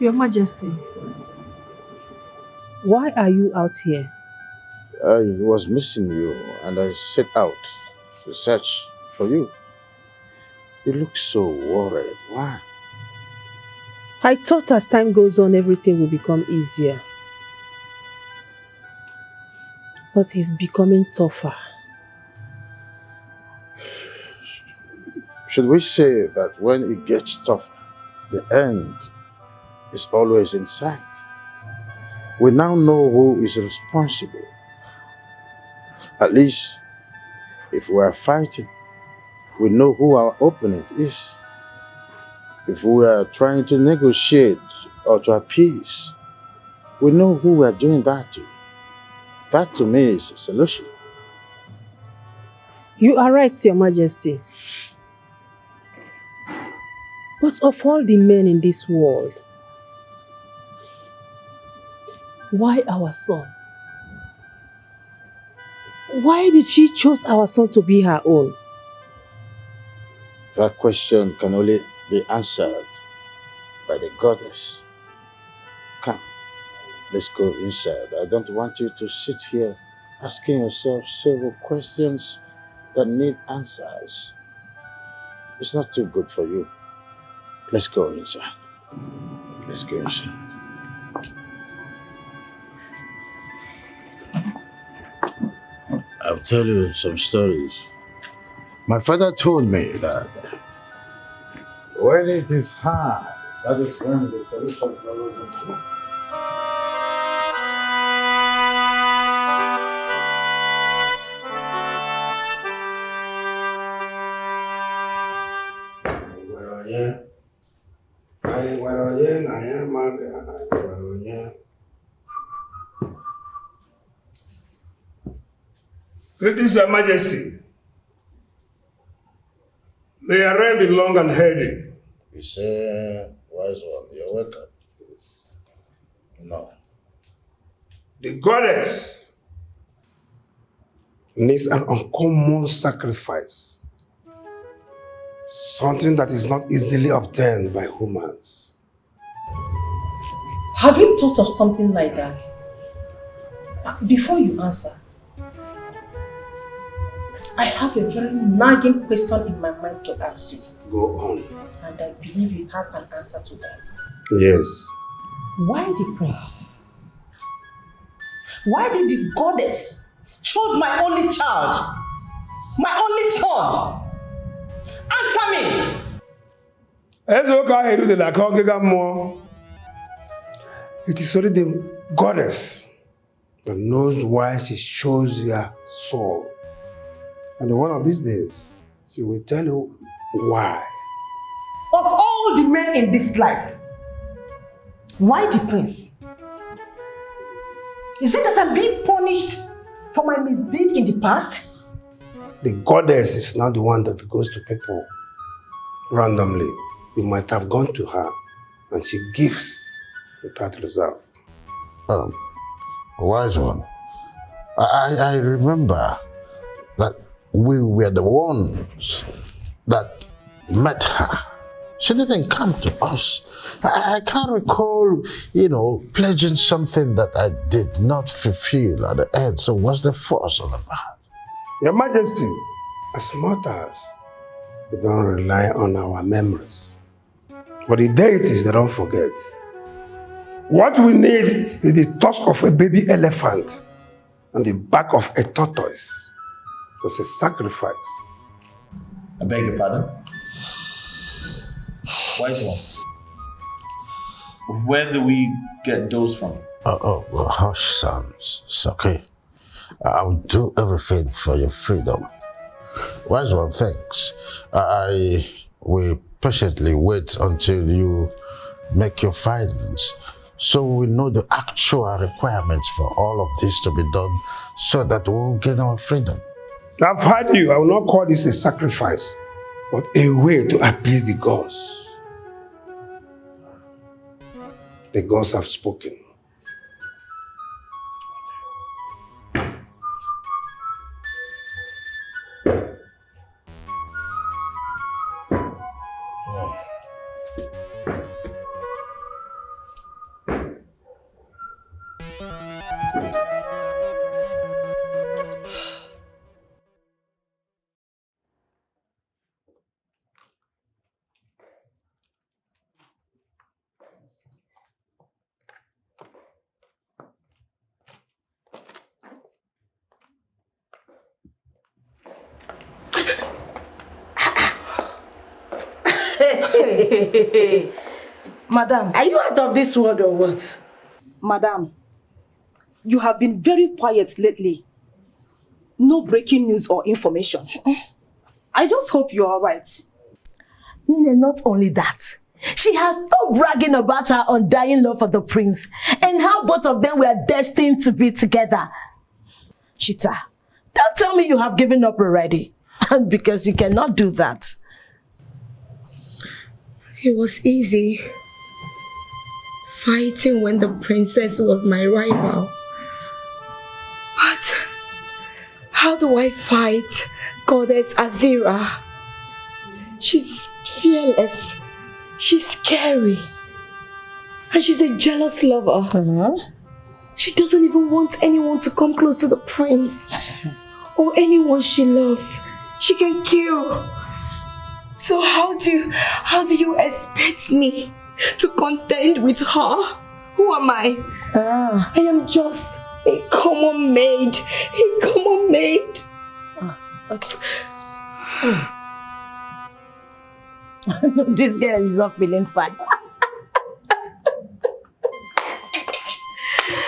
Your Majesty, why are you out here? I was missing you and I set out to search for you. You look so worried. Why? I thought as time goes on, everything will become easier. But it's becoming tougher. Should we say that when it gets tougher, the end is always in sight? We now know who is responsible. At least, if we are fighting, we know who our opponent is. If we are trying to negotiate or to appease, we know who we are doing that to. That to me is a solution. You are right, Your Majesty. But of all the men in this world, why our son? Why did she choose our son to be her own? That question can only be answered by the goddess. Come, let's go inside. I don't want you to sit here asking yourself several questions that need answers. It's not too good for you. Let's go inside. Let's go inside. I'll tell you some stories. My father told me that when it is hard, that is when the solution follows the truth. Greetings, Your Majesty. May your reign be long and healthy. You say, wise one, you're welcome. No. The goddess needs an uncommon sacrifice. Something that is not easily obtained by humans. Have you thought of something like that? Before you answer, I have a very nagging question in my mind to ask you. Go on. And I believe you have an answer to that. Yes. Why the prince? Why did the goddess choose my only child? My only son? Answer me! It is only the goddess that knows why she chose your soul. And one of these days, she will tell you why. Of all the men in this life, why the prince? Is it that I'm being punished for my misdeed in the past? The goddess is not the one that goes to people randomly. You might have gone to her and she gives without reserve. Wise one, I remember that we were the ones that met her. She didn't come to us. I can't recall, pledging something that I did not fulfill at the end. So what's the force all about? Your Majesty, as mortals, we don't rely on our memories. But the deities, they don't forget. What we need is the tusk of a baby elephant and the back of a tortoise. It's a sacrifice. I beg your pardon? Wise one. Where do we get those from? Well, hush, sons. It's okay. I will do everything for your freedom. Wise one, thanks. I will patiently wait until you make your findings, so we know the actual requirements for all of this to be done, so that we will gain our freedom. I've heard you. I will not call this a sacrifice, but a way to appease the gods. The gods have spoken. Madam. Are you out of this world or what? Madam, you have been very quiet lately. No breaking news or information. I just hope you're alright. Not only that, she has stopped bragging about her undying love for the prince and how both of them were destined to be together. Chita, don't tell me you have given up already. And because you cannot do that. It was easy fighting when the princess was my rival. But how do I fight Goddess Azira? She's fearless, she's scary, and she's a jealous lover. She doesn't even want anyone to come close to the prince or anyone she loves. She can kill. So how do you expect me to contend with her? Who am I? I am just a common maid. A common maid. Okay. This girl is not feeling fine.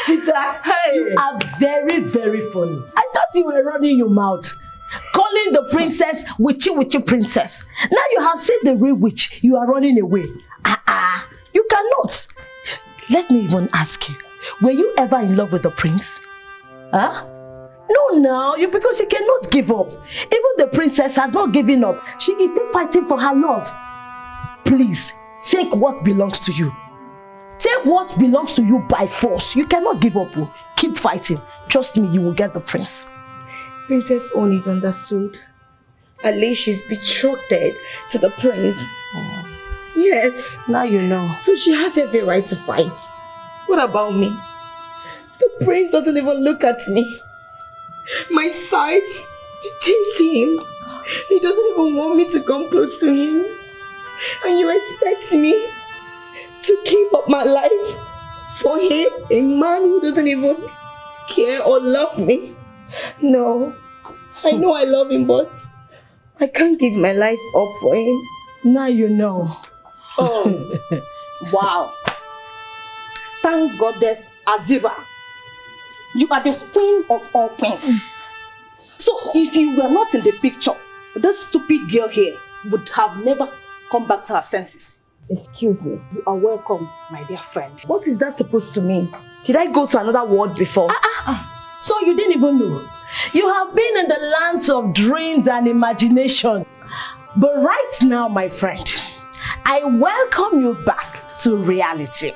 Chita, you are very, very funny. I thought you were running your mouth, calling the princess witchy princess. Now you have seen the real witch, you are running away. You cannot. Let me even ask you, were you ever in love with the prince? No, because you cannot give up. Even the princess has not given up. She is still fighting for her love. Please, take what belongs to you. Take what belongs to you by force. You cannot give up. Keep fighting. Trust me, you will get the prince. Princess Own is understood. At least she's betrothed to the prince. Yes. Now you know. So she has every right to fight. What about me? The prince doesn't even look at me. My sight dictates him. He doesn't even want me to come close to him. And you expect me to give up my life for him, a man who doesn't even care or love me? No. I know I love him, but I can't give my life up for him. Now you know. Oh, wow. Thank Goddess Azira. You are the queen of all queens. So if you were not in the picture, this stupid girl here would have never come back to her senses. Excuse me. You are welcome, my dear friend. What is that supposed to mean? Did I go to another world before? So you didn't even know. You have been in the lands of dreams and imagination. But right now, my friend, I welcome you back to reality.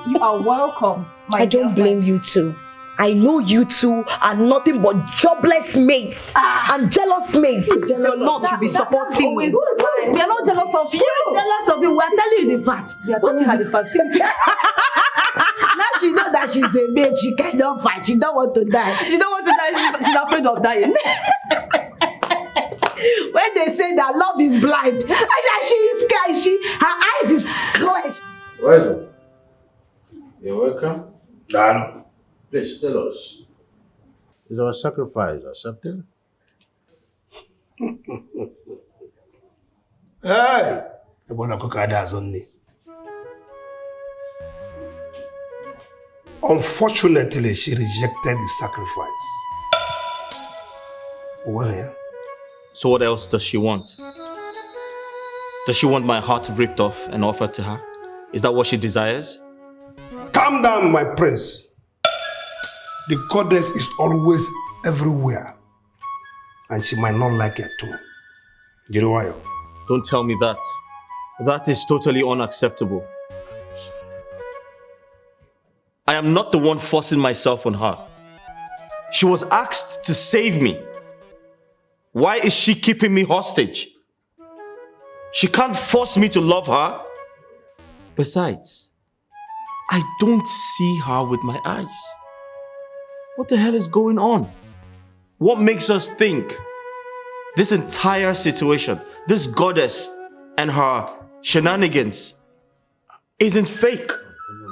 You are welcome, my I don't blame you two. I know you two are nothing but jobless mates and jealous mates. You're not to be supporting me. We are not jealous of you. Jealous of you. We are telling you the fact. We are telling her the fact. Now she knows that she's a maid. She cannot fight. She don't want to die. She don't want to die. She's afraid of dying. When they say that love is blind, she is scared. Her eyes is clenched. Well, you're welcome. Dano. Please tell us, is our sacrifice accepted? Hey! Unfortunately, she rejected the sacrifice. Well, yeah. So what else does she want? Does she want my heart ripped off and offered to her? Is that what she desires? Calm down, my prince. The goddess is always everywhere. And she might not like it too. You know why? Don't tell me that. That is totally unacceptable. I am not the one forcing myself on her. She was asked to save me. Why is she keeping me hostage? She can't force me to love her. Besides, I don't see her with my eyes. What the hell is going on? What makes us think this entire situation, this goddess and her shenanigans isn't fake? No.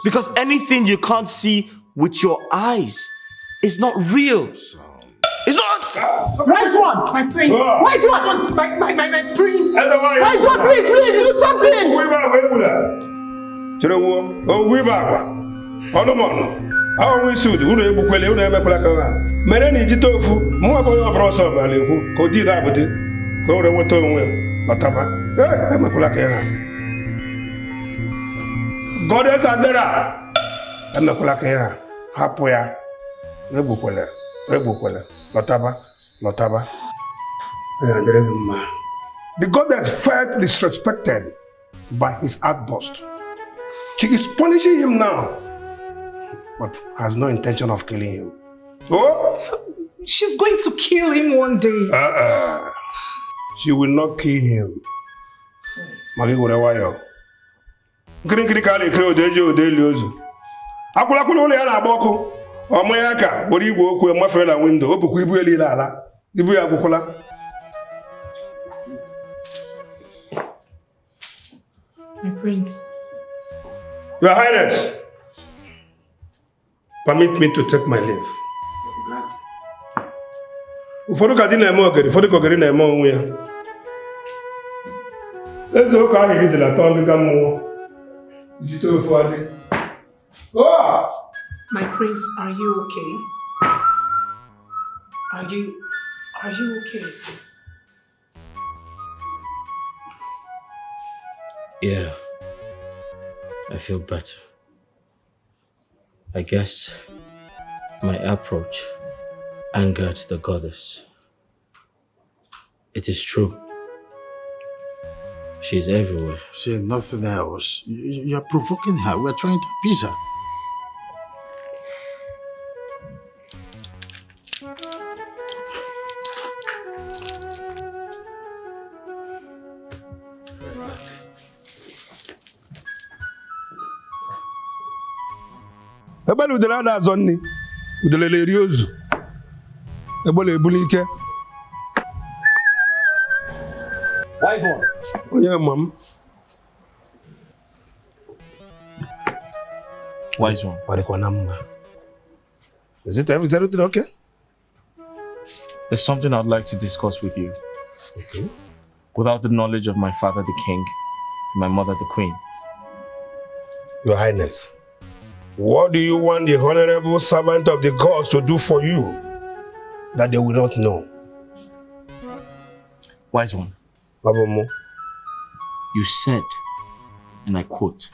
Because anything you can't see with your eyes is not real. It's not. Right one. My prince. Right one. My prince. Right one, please, do something. Godson Azira. Hapoya. Lotaba. The goddess felt disrespected by his outburst. She is punishing him now, but has no intention of killing him. Oh! She's going to kill him one day. She will not kill him. Magi Gurewayo. Nkiri kali kiri odeji odeli ozu. Akwụlakwụla ụlọ ya na-agba ọmụ ya aka were igwe okwu mafere na window o bukwa ibu elile ala ibu ya agwụkwụla. My prince. Your Highness, permit me to take my leave. Ụfọdụ ka dị na-eme ogeri, ụfọdụ ka ogeri na-eme onwe ya. Eze ụka ahụ hidela atọ ngịga mmụọ. Ijite ofu adị. Oh! My prince, are you okay? Are you okay? Yeah, I feel better. I guess my approach angered the goddess. It is true. She's everywhere. Say nothing else. You're provoking her. We're trying to appease her. Ebele udele ada azọ nni, udele leri ozu. Ebele ebuli ike. Wise one. Onye mam. Wise one. Warikwa na mma. Is everything okay? There's something I'd like to discuss with you. Okay. Without the knowledge of my father, the king, and my mother, the queen. Your Highness, what do you want the honorable servant of the gods to do for you that they will not know? Wise one. Babomo. You said, and I quote,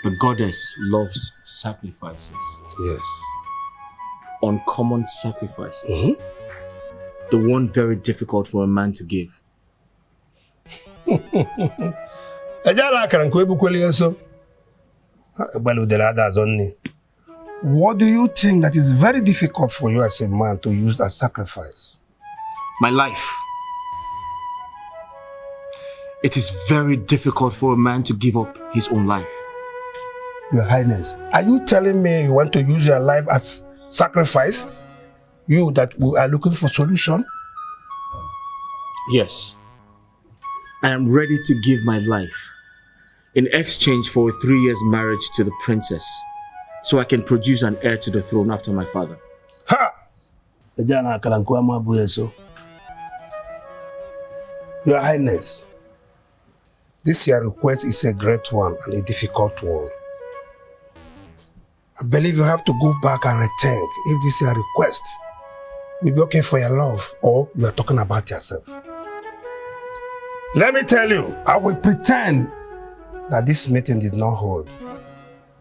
the goddess loves sacrifices. Yes. Uncommon sacrifices. Mm-hmm. The one very difficult for a man to give. What do you think that is very difficult for you as a man to use as sacrifice? My life. It is very difficult for a man to give up his own life. Your Highness, are you telling me you want to use your life as sacrifice? You that are looking for solution? Yes. I am ready to give my life in exchange for a 3 years marriage to the princess so I can produce an heir to the throne after my father. Ha! Your Highness, this your request is a great one and a difficult one. I believe you have to go back and rethink if this your request will be okay for your love or you are talking about yourself. Let me tell you, I will pretend that this meeting did not hold.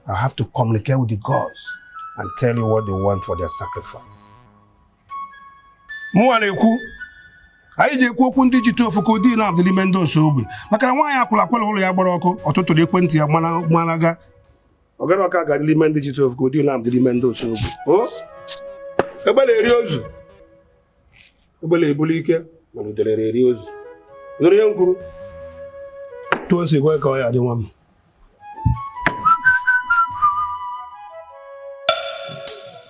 I have to communicate with the gods and tell you what they want for their sacrifice. Mualeku, I dey okwu ndị ji tofu ko di na abdili so ogbe maka na nwaanyị akwụla akwụla ụlọ ya gbara ọkụ ọtụtụ dị ekwentị ya malaga ogara ọka ga adili ndị ji tofu ko di na abdili so ogbe o ebele eri ozu ebele ebuli ike ma udele eri ozu ndoro ya nkwuru to nsi gwa ka ọ ya dị nwa m.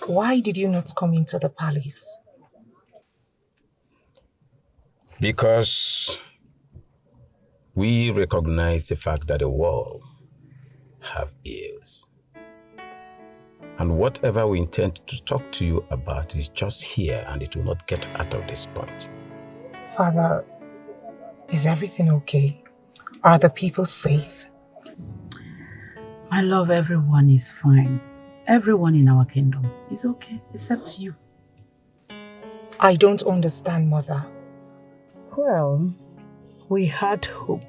Why did you not come into the palace? Because we recognize the fact that the world have ears. And whatever we intend to talk to you about is just here and it will not get out of this point. Father, is everything okay? Are the people safe? My love, everyone is fine. Everyone in our kingdom is okay, except you. I don't understand, Mother. Well, we had hope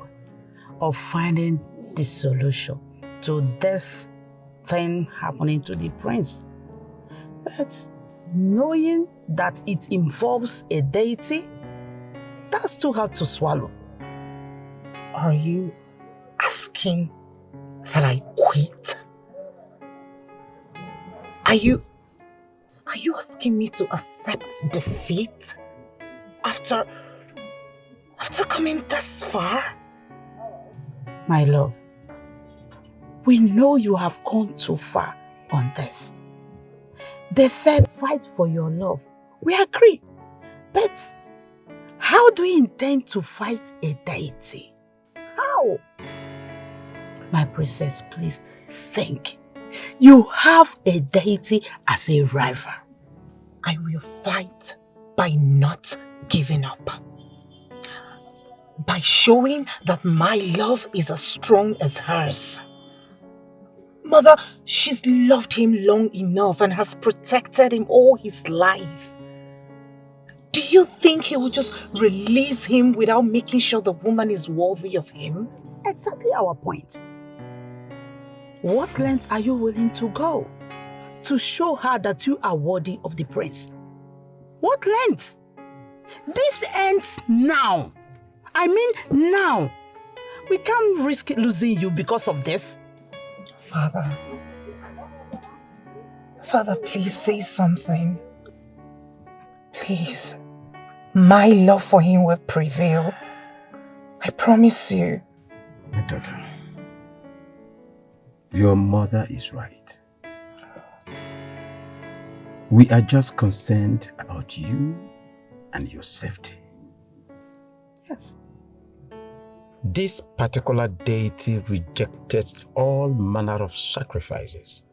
of finding the solution to this thing happening to the prince. But knowing that it involves a deity, that's too hard to swallow. Are you asking that I quit? Are you asking me to accept defeat after coming this far? My love, we know you have gone too far on this. They said fight for your love. We agree. But how do you intend to fight a deity? How? My princess, please think. You have a deity as a rival. I will fight by not giving up. By showing that my love is as strong as hers. Mother, she's loved him long enough and has protected him all his life. Do you think he will just release him without making sure the woman is worthy of him? Exactly our point. What lengths are you willing to go to show her that you are worthy of the prince? What lengths? This ends now. I mean now. We can't risk losing you because of this. Father, please say something. Please. My love for him will prevail. I promise you. My daughter, your mother is right. We are just concerned about you and your safety. Yes. This particular deity rejected all manner of sacrifices.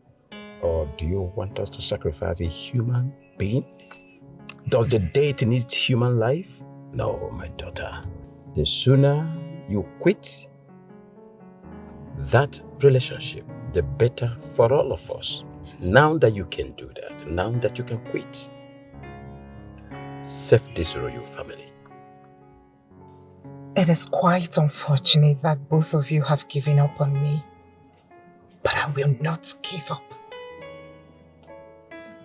Or do you want us to sacrifice a human being? Does the deity need human life? No, my daughter. The sooner you quit that relationship, the better for all of us. Now that you can do that, now that you can quit, save this royal family. It is quite unfortunate that both of you have given up on me. But I will not give up.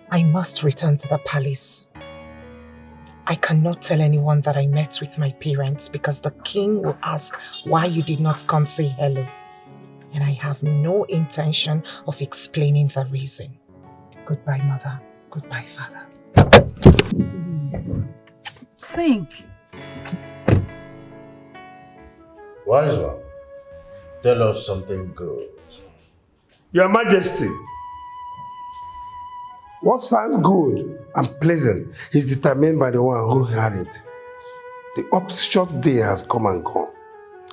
I must return to the palace. I cannot tell anyone that I met with my parents because the king will ask why you did not come say hello. And I have no intention of explaining the reason. Goodbye, Mother. Goodbye, Father. Please. Think. Wise one, tell us something good. Your Majesty, what sounds good and pleasant is determined by the one who had it. The upshot day has come and gone.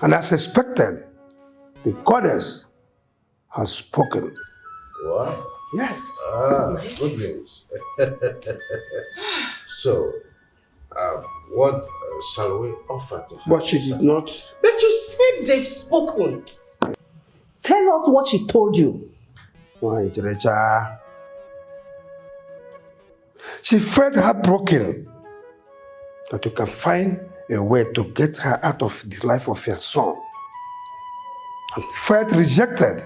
And as expected, the goddess has spoken. What? Yes. That's nice. Good news. So, what shall we offer to her? But she did not. But you said they've spoken. Tell us what she told you. She felt heartbroken that you can find a way to get her out of the life of your son. And felt rejected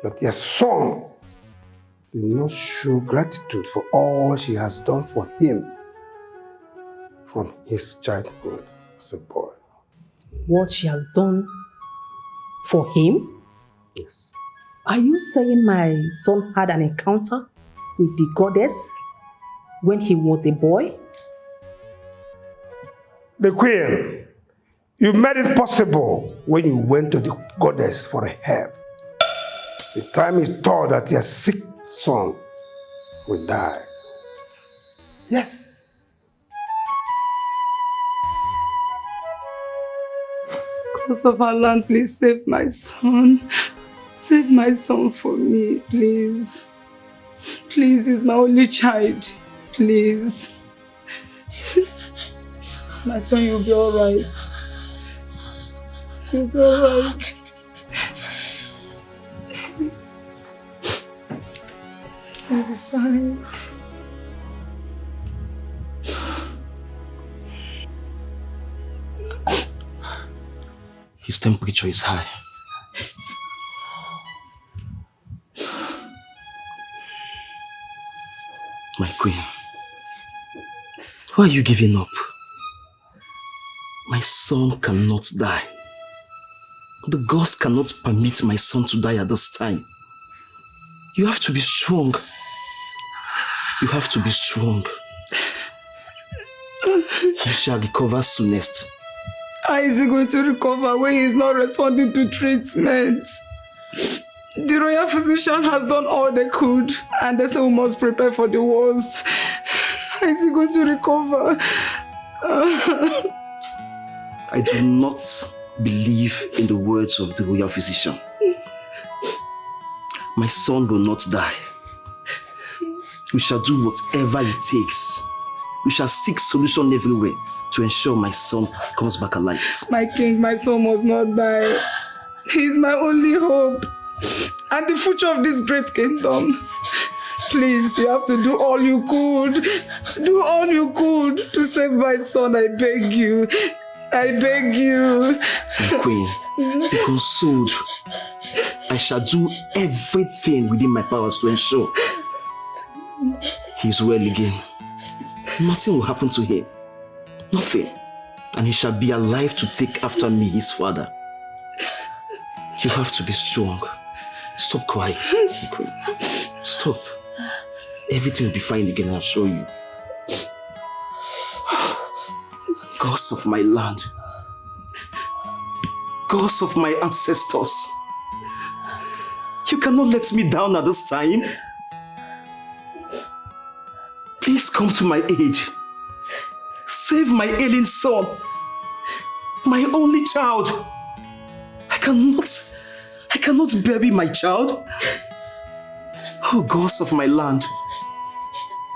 that your son did not show gratitude for all she has done for him from his childhood as a boy. What she has done for him? Yes. Are you saying my son had an encounter with the goddess when he was a boy? The queen, you made it possible when you went to the goddess for help. The time is told that your sick son will die. Yes. Because of our land, please save my son. Save my son for me, please. Please, he's my only child. Please. My son, you'll be alright. You'll be alright. You'll be fine. His temperature is high. My queen, why are you giving up? My son cannot die. The gods cannot permit my son to die at this time. You have to be strong. You have to be strong. He shall recover soonest. How is he going to recover when he's not responding to treatment? The royal physician has done all they could, and they say we must prepare for the worst. How is he going to recover? I do not believe in the words of the royal physician. My son will not die. We shall do whatever it takes. We shall seek solution everywhere to ensure my son comes back alive. My king, my son must not die. He's my only hope and the future of this great kingdom. Please, you have to do all you could. Do all you could to save my son, I beg you. I beg you. My queen, be consoled. I shall do everything within my powers to ensure he's well again. Nothing will happen to him. Nothing. And he shall be alive to take after me, his father. You have to be strong. Stop crying, my queen. Stop. Everything will be fine again, I'll show you. Gods of my land. Gods of my ancestors. You cannot let me down at this time. Please come to my aid. Save my ailing son. My only child. I cannot bury my child. Oh, gods of my land,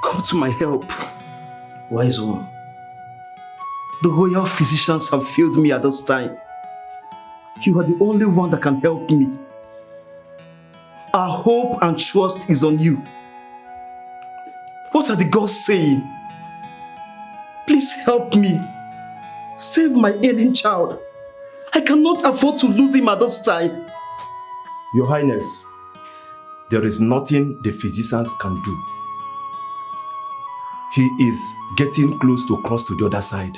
come to my help. Wise one, the royal physicians have failed me at this time. You are the only one that can help me. Our hope and trust is on you. What are the gods saying? Please help me. Save my ailing child. I cannot afford to lose him at this time. Your Highness, there is nothing the physicians can do. He is getting close to cross to the other side.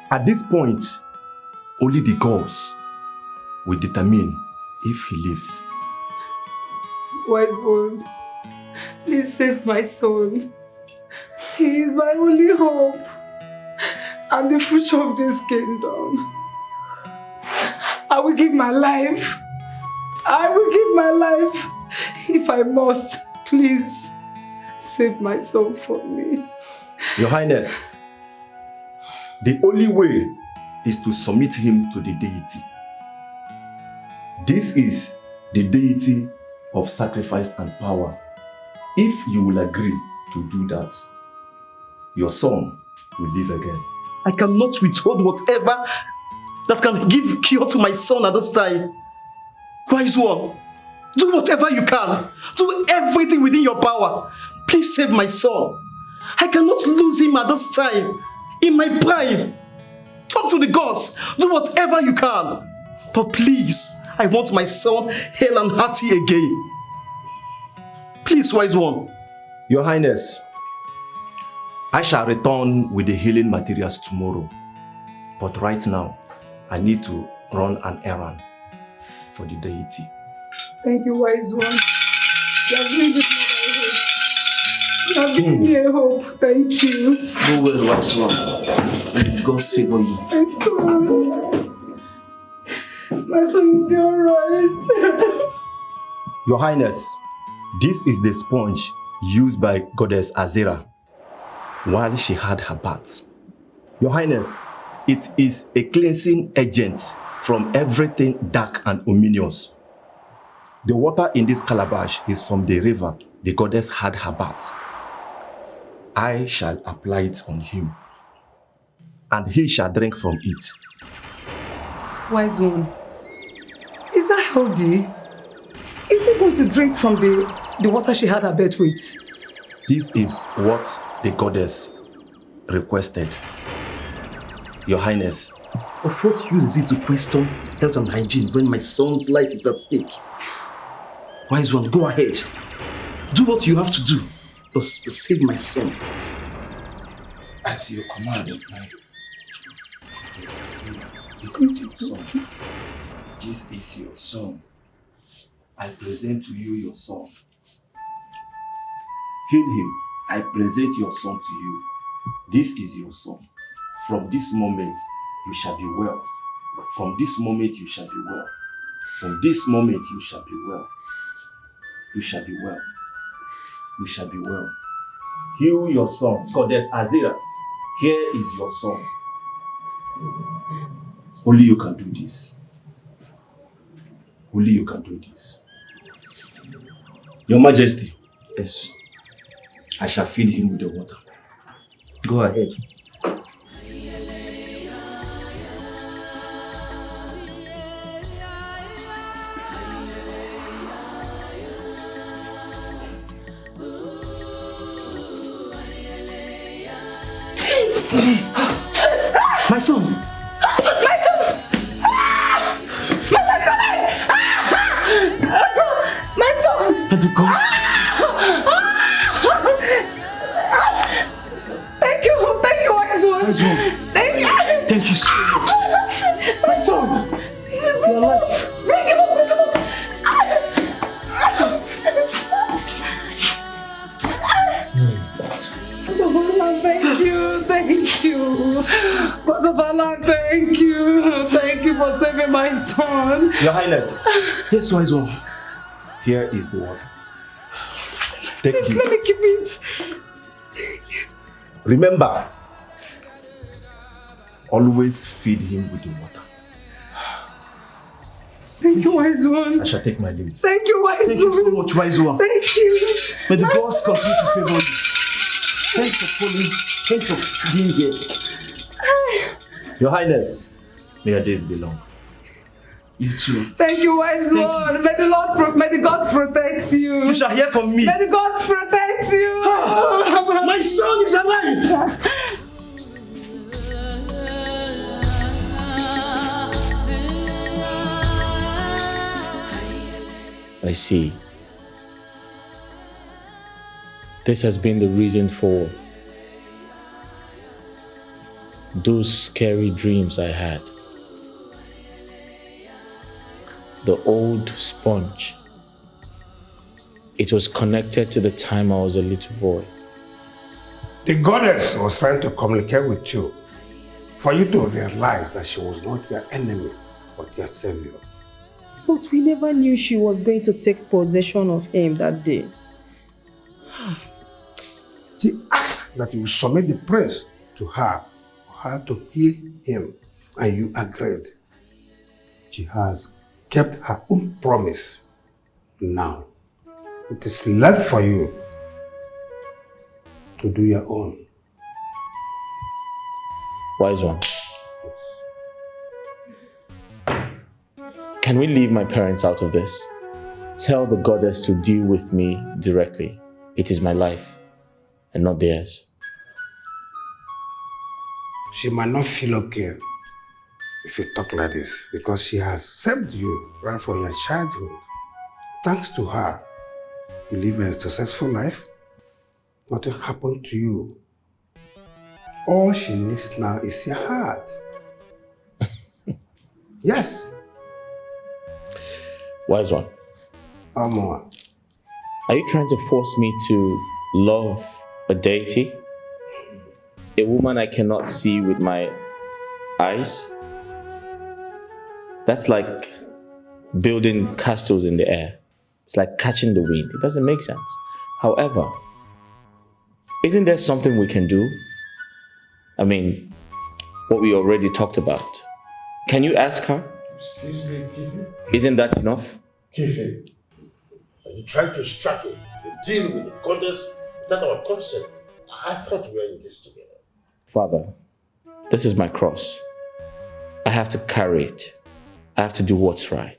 At this point, only the gods will determine if he lives. Wise one, please save my son. He is my only hope and the future of this kingdom. I will give my life. I will give my life if I must. Please save my son for me. Your Highness, the only way is to submit him to the deity. This is the deity of sacrifice and power. If you will agree to do that, your son will live again. I cannot withhold whatever that can give cure to my son at this time. Wise one, do whatever you can. Do everything within your power. Please save my son. I cannot lose him at this time. In my prime. Talk to the gods. Do whatever you can. But please, I want my son hale and hearty again. Please, wise one. Your Highness, I shall return with the healing materials tomorrow. But right now, I need to run an errand for the deity. Thank you, wise one. You have given me hope. You have given me a hope. Thank you. Go well, wise one. And God's favor you. My son will be alright. Your Highness, this is the sponge used by Goddess Azera while she had her bath. Your Highness, it is a cleansing agent from everything dark and ominous. The water in this calabash is from the river the goddess had her bath. I shall apply it on him, and he shall drink from it. Wise one, is that healthy? Is he going to drink from the water she had her bed with? This is what the goddess requested. Your Highness. Of what use is it to question health and hygiene when my son's life is at stake? Wise one, go ahead. Do what you have to do to save my son. As you command. This is your son. This is your son. I present to you your son. Heal him. I present your son to you. This is your son. From this moment, you shall be well. From this moment, you shall be well. From this moment, you shall be well. You shall be well. You shall be well. Heal your son. Goddess Azira, here is your son. Only you can do this. Only you can do this. Your Majesty. Yes. I shall feed him with the water. Go ahead. My son! My son! My son is alive! My son! And the ghost? Thank you, wise one. Wise one. Thank you. Thank you so much. My son! You're alive. Bring him up, bring him up. Thank you. Bosabala, thank you. Thank you for saving my son. Your Highness. Yes, wise one. Here is the water. Take Please this. let me keep it. Remember, always feed him with the water. Thank you, wise one. I shall take my leave. Thank you, wise one. Thank you so much, wise one. Thank you. May the gods continue to favor you. Thanks for calling. Thanks for being here. Your Highness, may your days be long. You too. Thank you, wise one. May the gods protect you. You shall hear from me. May the gods protect you. My son is alive. I see. This has been the reason for those scary dreams I had. The old sponge. It was connected to the time I was a little boy. The goddess was trying to communicate with you for you to realize that she was not your enemy, but your savior. But we never knew she was going to take possession of him that day. She asked that you submit the prince to her for her to heal him, and you agreed. She has kept her own promise. Now, it is left for you to do your own. Wise one. Can we leave my parents out of this? Tell the goddess to deal with me directly. It is my life and not theirs. She might not feel okay if you talk like this, because she has saved you right from your childhood. Thanks to her, you live a successful life. Nothing happened to you. All she needs now is your heart. Yes. Wise one. More. Are you trying to force me to love a deity? A woman I cannot see with my eyes? That's like building castles in the air. It's like catching the wind. It doesn't make sense. However, isn't there something we can do? I mean, what we already talked about. Can you ask her? Excuse me, Kifi. Isn't that enough? Kifi, You tried to strike a deal with the goddess without our consent. I thought we were in this together. Father, this is my cross. I have to carry it. I have to do what's right.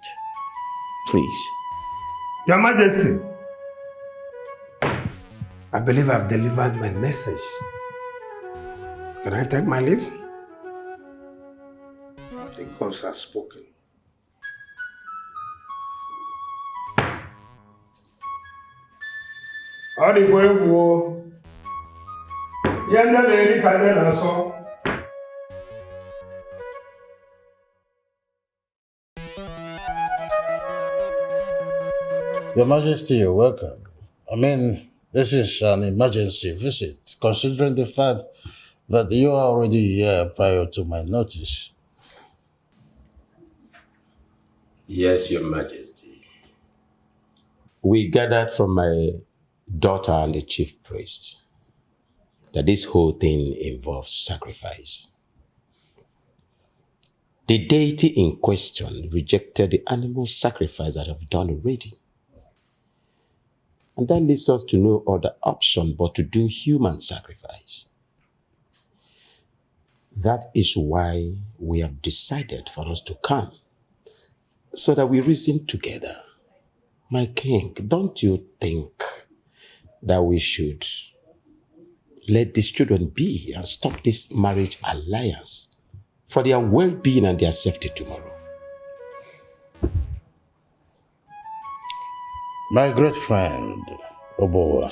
Please. Your Majesty, I believe I've delivered my message. Can I take my leave? The gods have spoken. Your Majesty, you're welcome. I mean, this is an emergency visit, considering the fact that you are already here prior to my notice. Yes, Your Majesty. We gathered from my daughter and the chief priest that this whole thing involves sacrifice. The deity in question rejected the animal sacrifice that I've done already. And that leaves us to no other option but to do human sacrifice. That is why we have decided for us to come, so that we reason together. My king, don't you think that we should let these children be and stop this marriage alliance for their well-being and their safety tomorrow? My great friend, Ubah,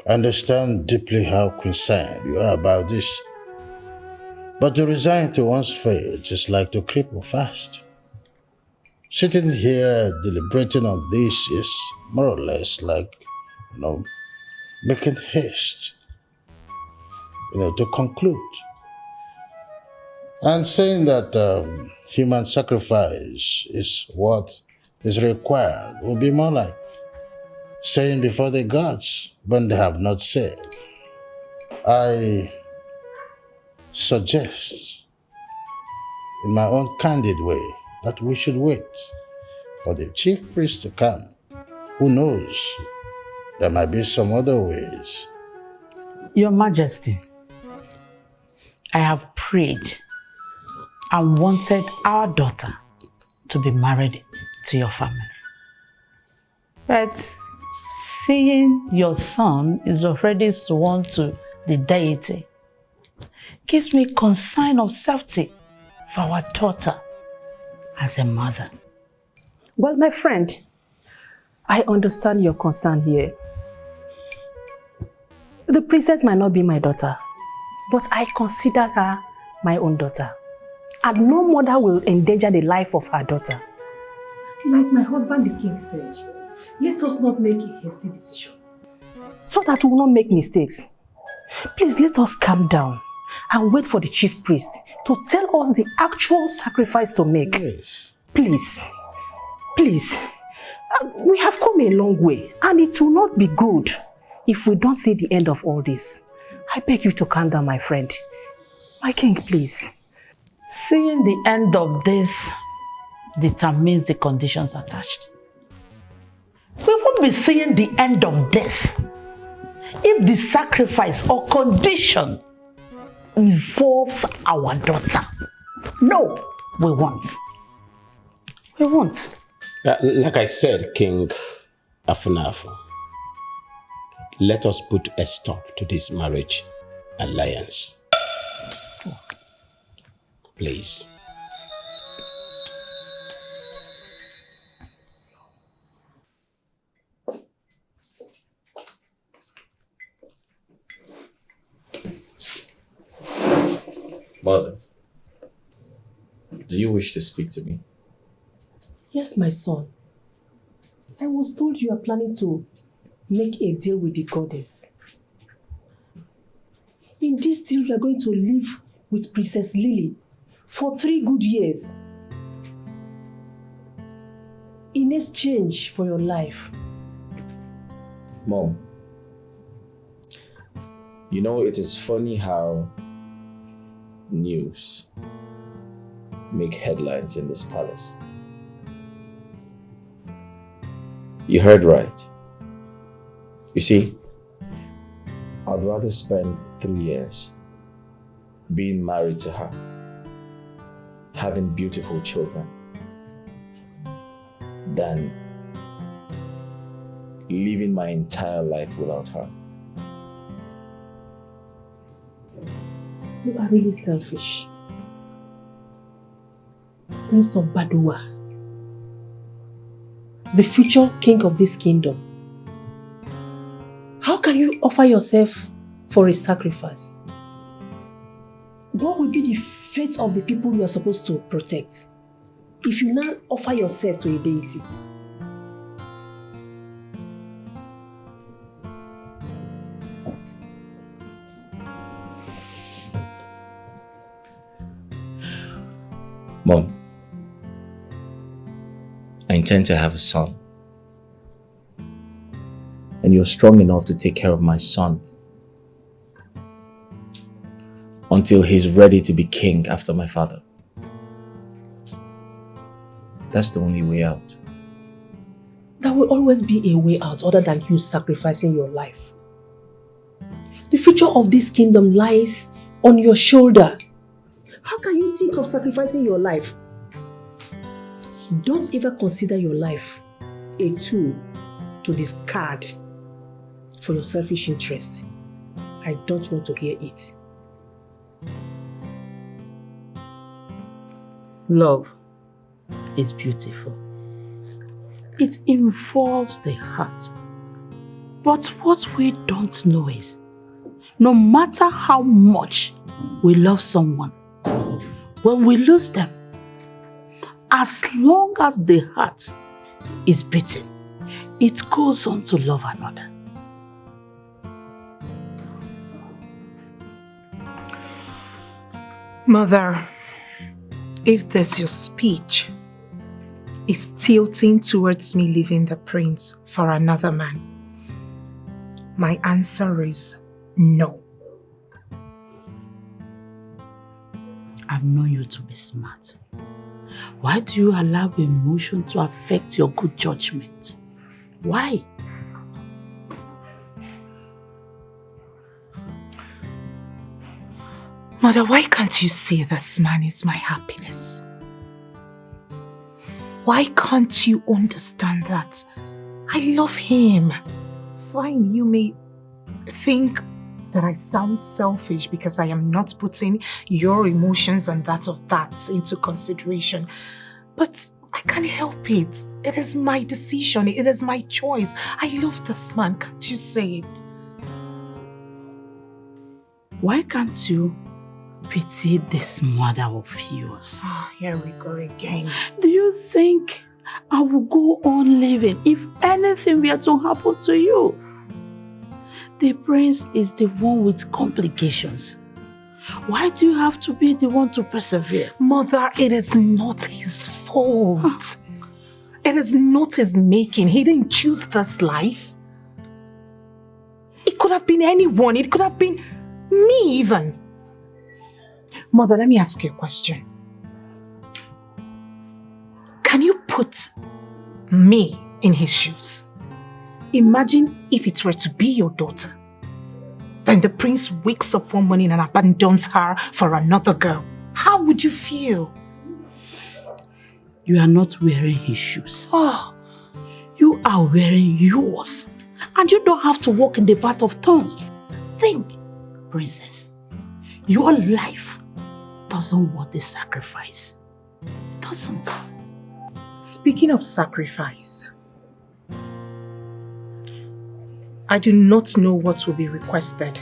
I understand deeply how concerned you are about this. But to resign to one's fate is like to cripple fast. Sitting here deliberating on this is more or less like, making haste, to conclude. And saying that human sacrifice is what is required will be more like saying before the gods when they have not said. I suggest, in my own candid way, that we should wait for the chief priest to come. Who knows? There might be some other ways. Your Majesty, I have prayed and wanted our daughter to be married to your family. But seeing your son is already sworn to the deity gives me concern of safety for our daughter as a mother. Well, my friend, I understand your concern here. The princess might not be my daughter, but I consider her my own daughter. And no mother will endanger the life of her daughter. Like my husband the king said, let us not make a hasty decision. So that we will not make mistakes. Please let us calm down and wait for the chief priest to tell us the actual sacrifice to make. Yes. Please. We have come a long way and it will not be good if we don't see the end of all this. I beg you to calm down, my friend. My king, please. Seeing the end of this determines the conditions attached. We won't be seeing the end of this if the sacrifice or condition involves our daughter. No, we won't. We won't. Like I said, King Afunafu, let us put a stop to this marriage alliance. Please. Mother, do you wish to speak to me? Yes, my son. I was told you are planning to make a deal with the goddess. In this deal, you are going to live with Princess Lily for 3 good years in exchange for your life. Mom, it is funny how news make headlines in this palace. You heard right. You see, I'd rather spend 3 years being married to her, having beautiful children, than living my entire life without her. You are really selfish. Prince of Badua, the future king of this kingdom. How can you offer yourself for a sacrifice? What will be the fate of the people you are supposed to protect if you now offer yourself to a deity? Mom, I intend to have a son. And you're strong enough to take care of my son until he's ready to be king after my father. That's the only way out. There will always be a way out other than you sacrificing your life. The future of this kingdom lies on your shoulder. How can you think of sacrificing your life? Don't ever consider your life a tool to discard for your selfish interest. I don't want to hear it. Love is beautiful. It involves the heart. But what we don't know is, no matter how much we love someone, when we lose them, as long as the heart is beating, it goes on to love another. Mother, if this your speech is tilting towards me leaving the prince for another man, my answer is no. I've known you to be smart. Why do you allow emotion to affect your good judgment? Why? Mother, why can't you see this man is my happiness? Why can't you understand that I love him? Fine, you may think that I sound selfish because I am not putting your emotions and that of that into consideration. But I can't help it. It is my decision. It is my choice. I love this man. Can't you say it? Why can't you pity this mother of yours? Oh, here we go again. Do you think I will go on living if anything were to happen to you? The prince is the one with complications. Why do you have to be the one to persevere? Mother, it is not his fault. It is not his making. He didn't choose this life. It could have been anyone. It could have been me even. Mother, let me ask you a question. Can you put me in his shoes? Imagine if it were to be your daughter. Then the prince wakes up one morning and abandons her for another girl. How would you feel? You are not wearing his shoes. Oh, you are wearing yours. And you don't have to walk in the path of thorns. Think, princess, your life doesn't want this sacrifice. It doesn't. Speaking of sacrifice, I do not know what will be requested.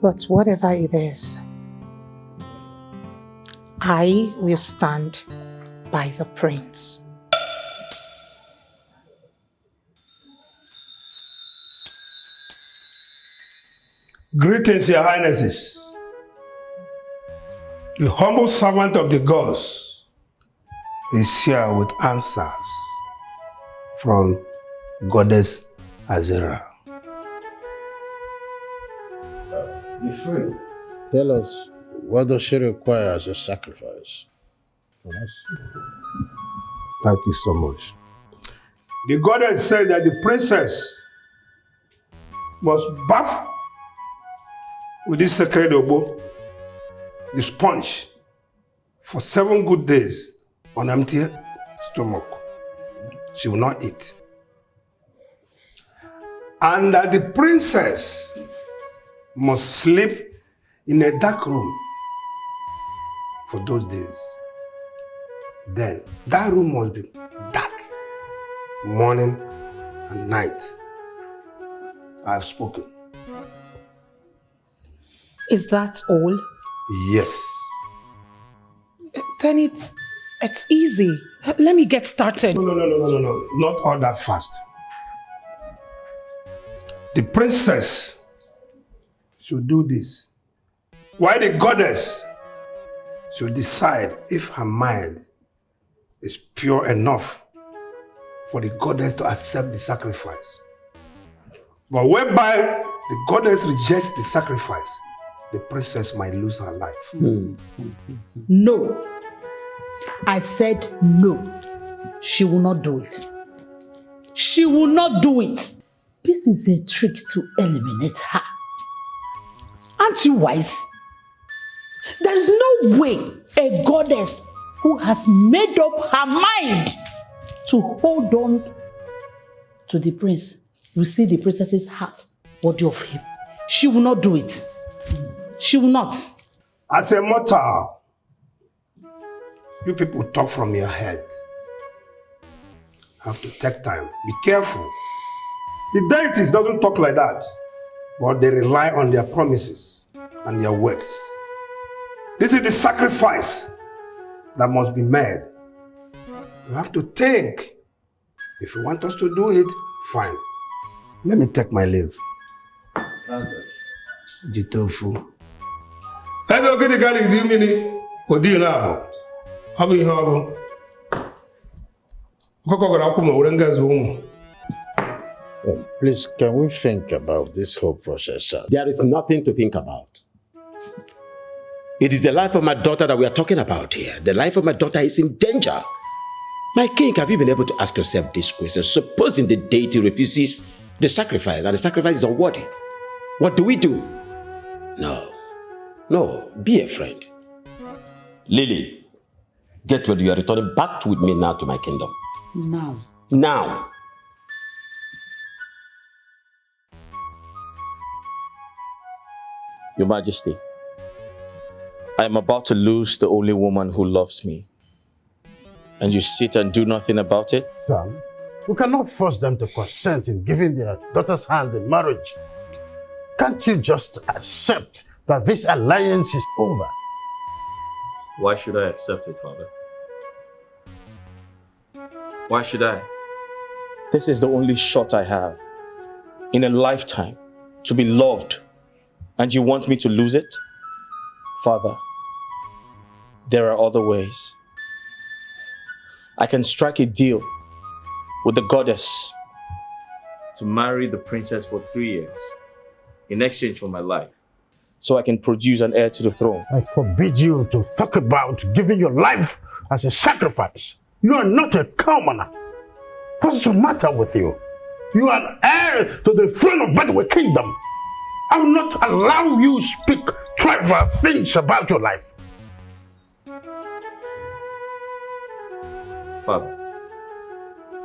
But whatever it is, I will stand by the prince. Greetings, Your Highnesses. The humble servant of the gods is here with answers from Goddess Azera. Be free. Tell us, what does she require as a sacrifice from us? Thank you so much. The goddess said that the princess must bath with this sacred obo, the sponge, for 7 good days on empty stomach. She will not eat. And that the princess must sleep in a dark room for those days. Then that room must be dark, morning and night. I have spoken. Is that all? Yes. Then it's easy. Let me get started. No. Not all that fast. The princess should do this, while the goddess should decide if her mind is pure enough for the goddess to accept the sacrifice. But whereby the goddess rejects the sacrifice, the princess might lose her life. No. I said no. She will not do it. She will not do it. This is a trick to eliminate her. Aren't you wise? There is no way a goddess who has made up her mind to hold on to the prince will see the princess's heart body of him. She will not do it. She will not. As a mortal, you people talk from your head. Have to take time. Be careful. The deities don't talk like that, but they rely on their promises and their words. This is the sacrifice that must be made. You have to think. If you want us to do it, fine. Let me take my leave. Jitofu. Hello, get the guy in the mini. Odila. How be how? Please, can we think about this whole process, sir? There is nothing to think about. It is the life of my daughter that we are talking about here. The life of my daughter is in danger. My king, have you been able to ask yourself this question? Supposing the deity refuses the sacrifice and the sacrifice is unworthy, what do we do? No, be a friend. Lily, get ready. You are returning back with me now to my kingdom. Now. Your Majesty, I am about to lose the only woman who loves me. And you sit and do nothing about it? Son, we cannot force them to consent in giving their daughter's hands in marriage. Can't you just accept that this alliance is over? Why should I accept it, Father? Why should I? This is the only shot I have in a lifetime to be loved, and you want me to lose it? Father, there are other ways. I can strike a deal with the goddess to marry the princess for 3 years in exchange for my life, so I can produce an heir to the throne. I forbid you to talk about giving your life as a sacrifice. You are not a commoner. What's the matter with you? You are an heir to the throne of Bedouin Kingdom. I will not allow you to speak trivial things about your life. Father,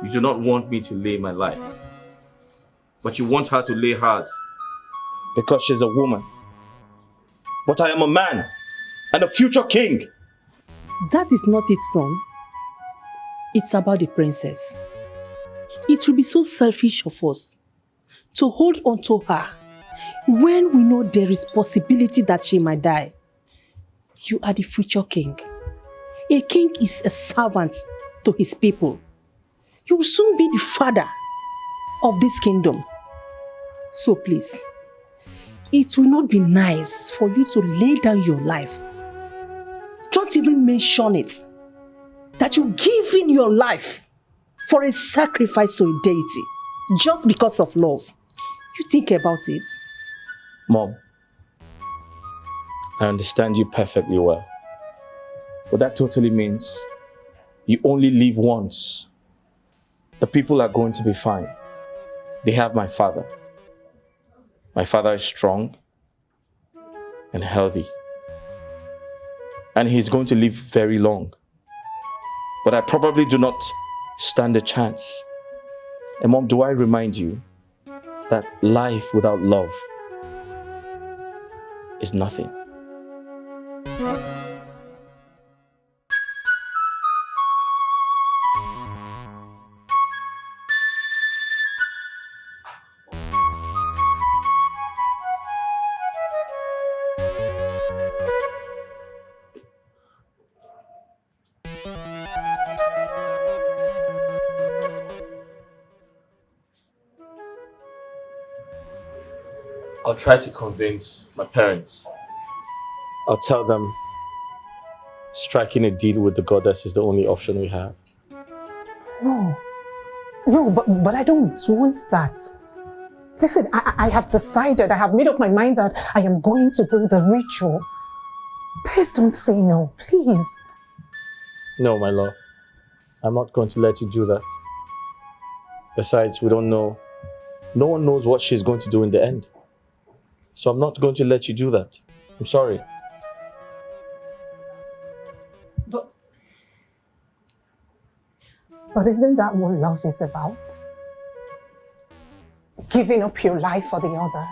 you do not want me to lay my life, but you want her to lay hers because she's a woman. But I am a man and a future king. That is not it, son. It's about the princess. It will be so selfish of us to hold on to her when we know there is possibility that she might die. You are the future king. A king is a servant to his people. You will soon be the father of this kingdom. So please, it will not be nice for you to lay down your life. Don't even mention it. That you give in your life for a sacrifice to a deity just because of love. You think about it. Mom, I understand you perfectly well. But that totally means You only live once. The people are going to be fine. They have my father. My father is strong and healthy. And he's going to live very long. But I probably do not stand a chance. And Mom, do I remind you that life without love is nothing? I'll try to convince my parents. I'll tell them striking a deal with the goddess is the only option we have. No, but I don't want that. Listen, I have decided, I have made up my mind that I am going to do the ritual. Please don't say no, please. No, my love. I'm not going to let you do that. Besides, we don't know. No one knows what she's going to do in the end. So I'm not going to let you do that. I'm sorry. But isn't that what love is about? Giving up your life for the other.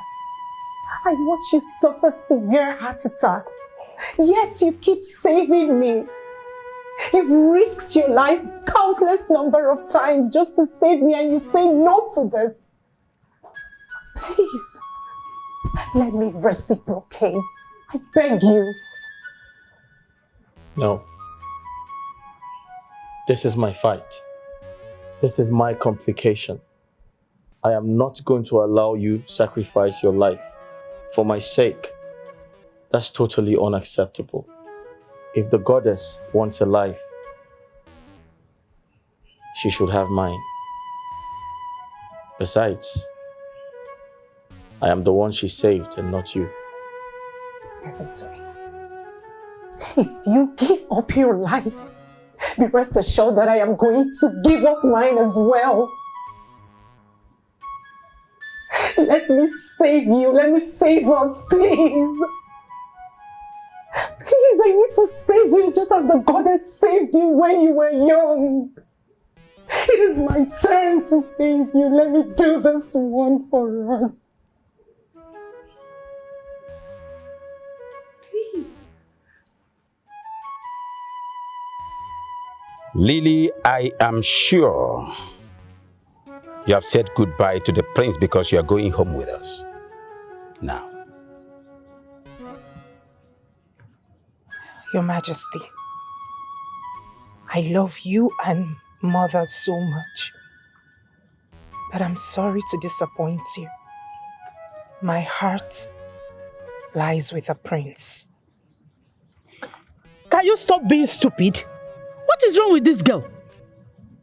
I watch you suffer severe heart attacks, yet you keep saving me. You've risked your life countless number of times just to save me, and you say no to this. Please, let me reciprocate. I beg you. No. This is my fight. This is my complication. I am not going to allow you sacrifice your life for my sake. That's totally unacceptable. If the goddess wants a life, she should have mine. Besides, I am the one she saved and not you. Listen to me. If you give up your life, be rest assured that I am going to give up mine as well. Let me save you. Let me save us, please. Please, I need to save you just as the goddess saved you when you were young. It is my turn to save you. Let me do this one for us. Please. Lily, I am sure you have said goodbye to the prince because you are going home with us. Now. Your Majesty, I love you and Mother so much. But I'm sorry to disappoint you. My heart lies with the prince. Can you stop being stupid? What is wrong with this girl?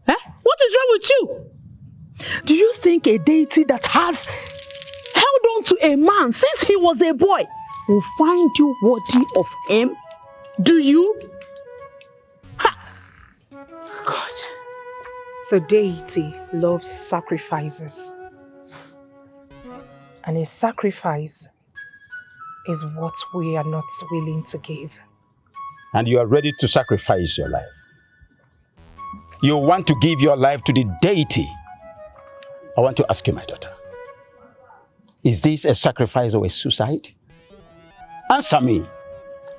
What is wrong with you? Do you think a deity that has held on to a man since he was a boy will find you worthy of him? Do you? Ha! God, the deity loves sacrifices. And a sacrifice is what we are not willing to give. And you are ready to sacrifice your life. You want to give your life to the deity. I want to ask you, my daughter, is this a sacrifice or a suicide? Answer me.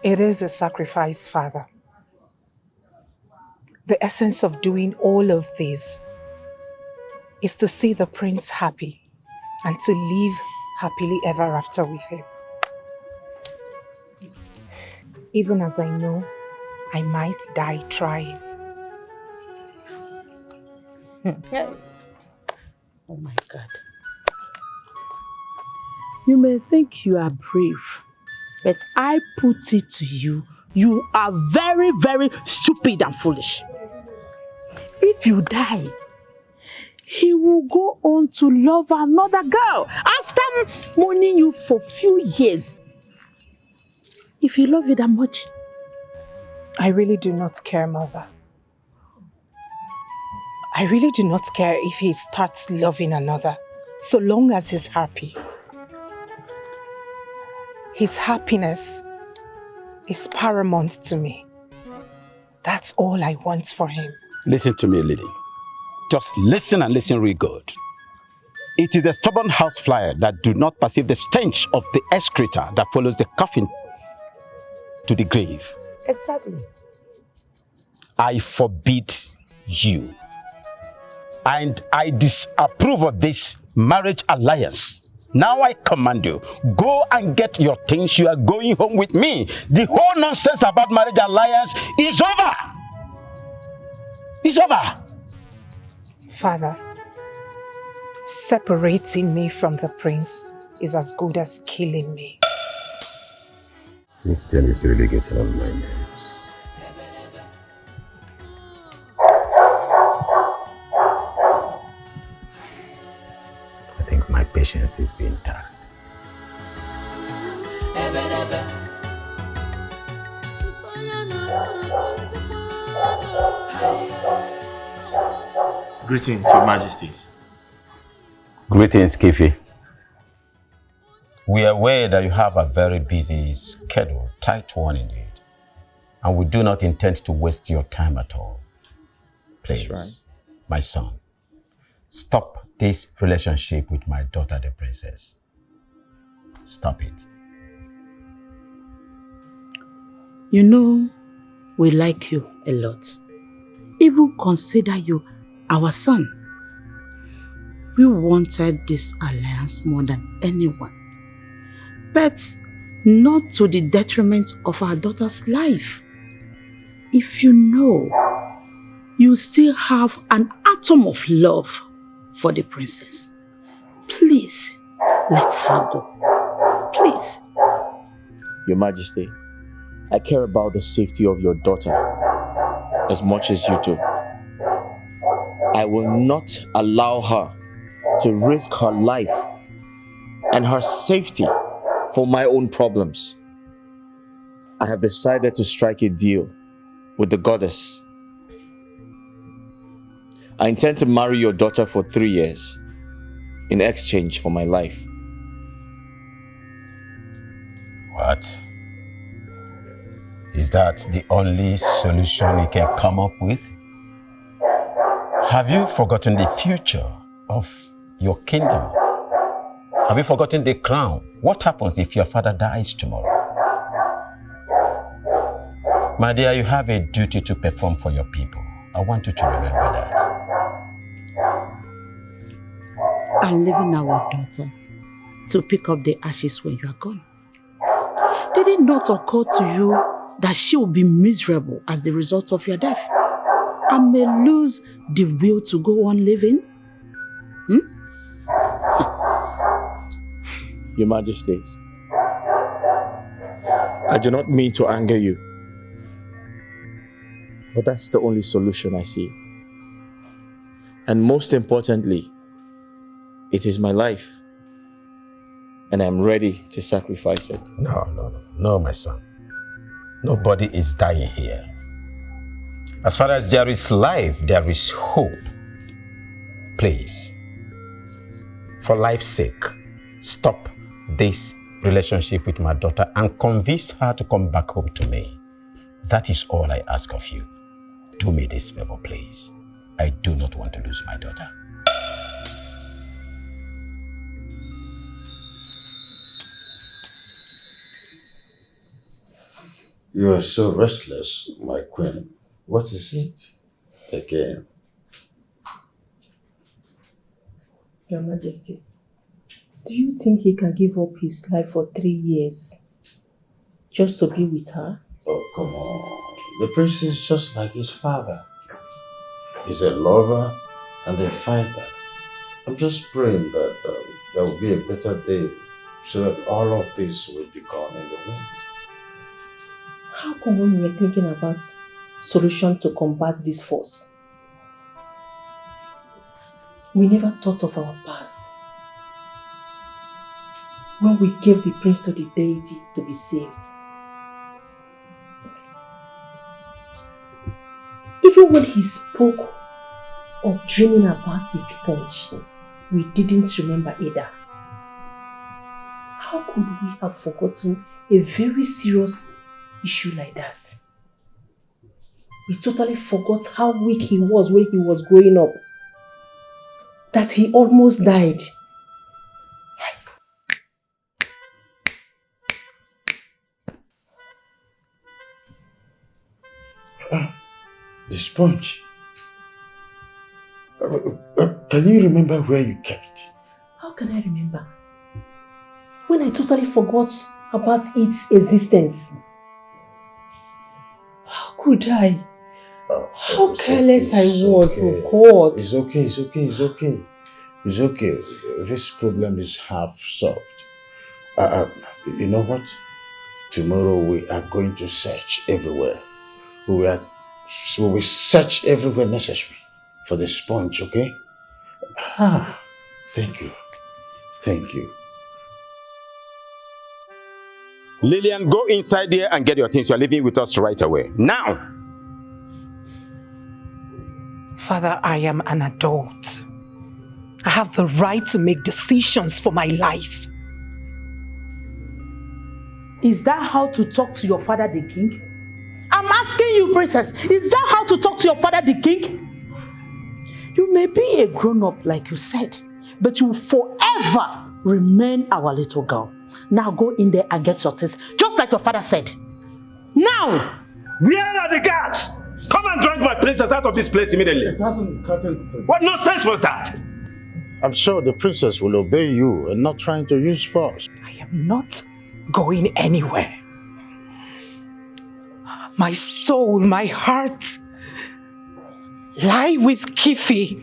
It is a sacrifice, Father. The essence of doing all of this is to see the prince happy and to live happily ever after with him. Even as I know I might die trying. Oh my God. You may think you are brave, but I put it to you, you are very, very stupid and foolish. If you die, he will go on to love another girl after mourning you for few years. If he loves you that much. I really do not care, Mother. I really do not care if he starts loving another, so long as he's happy. His happiness is paramount to me. That's all I want for him. Listen to me, lady. Just listen and listen real good. It is the stubborn housefly that do not perceive the stench of the excreta that follows the coffin to the grave. Exactly. I forbid you. And I disapprove of this marriage alliance. Now I command you, go and get your things. You are going home with me. The whole nonsense about marriage alliance is over. It's over. Father, separating me from the prince is as good as killing me. This thing is really getting on my nerves. I think my patience is being taxed. Greetings, Your Majesties. Greetings, Kifi. We are aware that you have a very busy schedule, tight one indeed. And we do not intend to waste your time at all. Please, That's right. my son, stop this relationship with my daughter, the princess. Stop it. You know, we like you a lot. Even consider you our son. We wanted this alliance more than anyone. But not to the detriment of our daughter's life. If you know, you still have an atom of love for the princess. Please, let her go. Please. Your Majesty, I care about the safety of your daughter as much as you do. I will not allow her to risk her life and her safety for my own problems. I have decided to strike a deal with the goddess. I intend to marry your daughter for 3 years in exchange for my life. What? Is that the only solution you can come up with? Have you forgotten the future of your kingdom? Have you forgotten the crown? What happens if your father dies tomorrow? My dear, you have a duty to perform for your people. I want you to remember that. I'm leaving our daughter to pick up the ashes when you are gone. Did it not occur to you that she will be miserable as the result of your death and may lose the will to go on living? Your Majesties, I do not mean to anger you, but that's the only solution I see. And most importantly, it is my life, and I'm ready to sacrifice it. No, my son. Nobody is dying here. As far as there is life, there is hope. Please, for life's sake, stop this relationship with my daughter and convince her to come back home to me. That is all I ask of you. Do me this favor, please. I do not want to lose my daughter. You are so restless, my queen. What is it again? Your Majesty, do you think he can give up his life for 3 years just to be with her? Oh, come on. The prince is just like his father. He's a lover and a fighter. I'm just praying that there will be a better day so that all of this will be gone in the wind. How come when we were thinking about solution to combat this force, we never thought of our past? When we gave the prince to the deity to be saved. Even when he spoke of dreaming about the sponge, we didn't remember either. How could we have forgotten a very serious issue like that? We totally forgot how weak he was when he was growing up. That he almost died. The sponge. Can you remember where you kept it? How can I remember? When I totally forgot about its existence. How could I? How careless I was, oh God. It's okay. It's okay. This problem is half solved. You know what? Tomorrow we are going to search everywhere. We will search everywhere necessary for the sponge, okay? Thank you. Lillian, go inside there and get your things. You're leaving with us right away. Now! Father, I am an adult. I have the right to make decisions for my life. Is that how to talk to your father, the king? I'm asking you, princess, is that how to talk to your father, the king? You may be a grown-up, like you said, but you will forever remain our little girl. Now go in there and get your things, just like your father said. Now! Where are the guards? Come and drag my princess out of this place immediately. It hasn't gotten. What nonsense was that? I'm sure the princess will obey you and not trying to use force. I am not going anywhere. My soul, my heart lie with Kifi.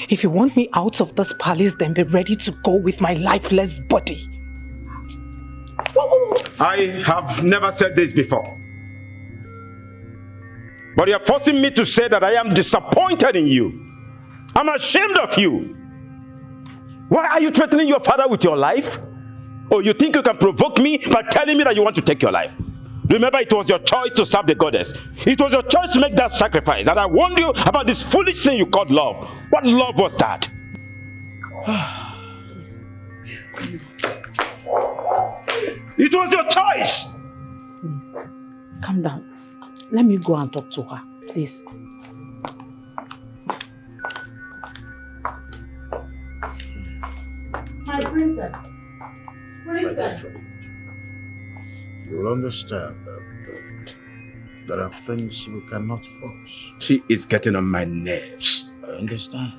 If you want me out of this palace, then be ready to go with my lifeless body. I have never said this before. But you are forcing me to say that I am disappointed in you. I'm ashamed of you. Why are you threatening your father with your life? Or you think you can provoke me by telling me that you want to take your life? Remember, it was your choice to serve the goddess. It was your choice to make that sacrifice. And I warned you about this foolish thing you called love. What love was that? It was your choice. Please, calm down. Let me go and talk to her, please. My princess. Princess. You will understand that there are things we cannot force. She is getting on my nerves. I understand.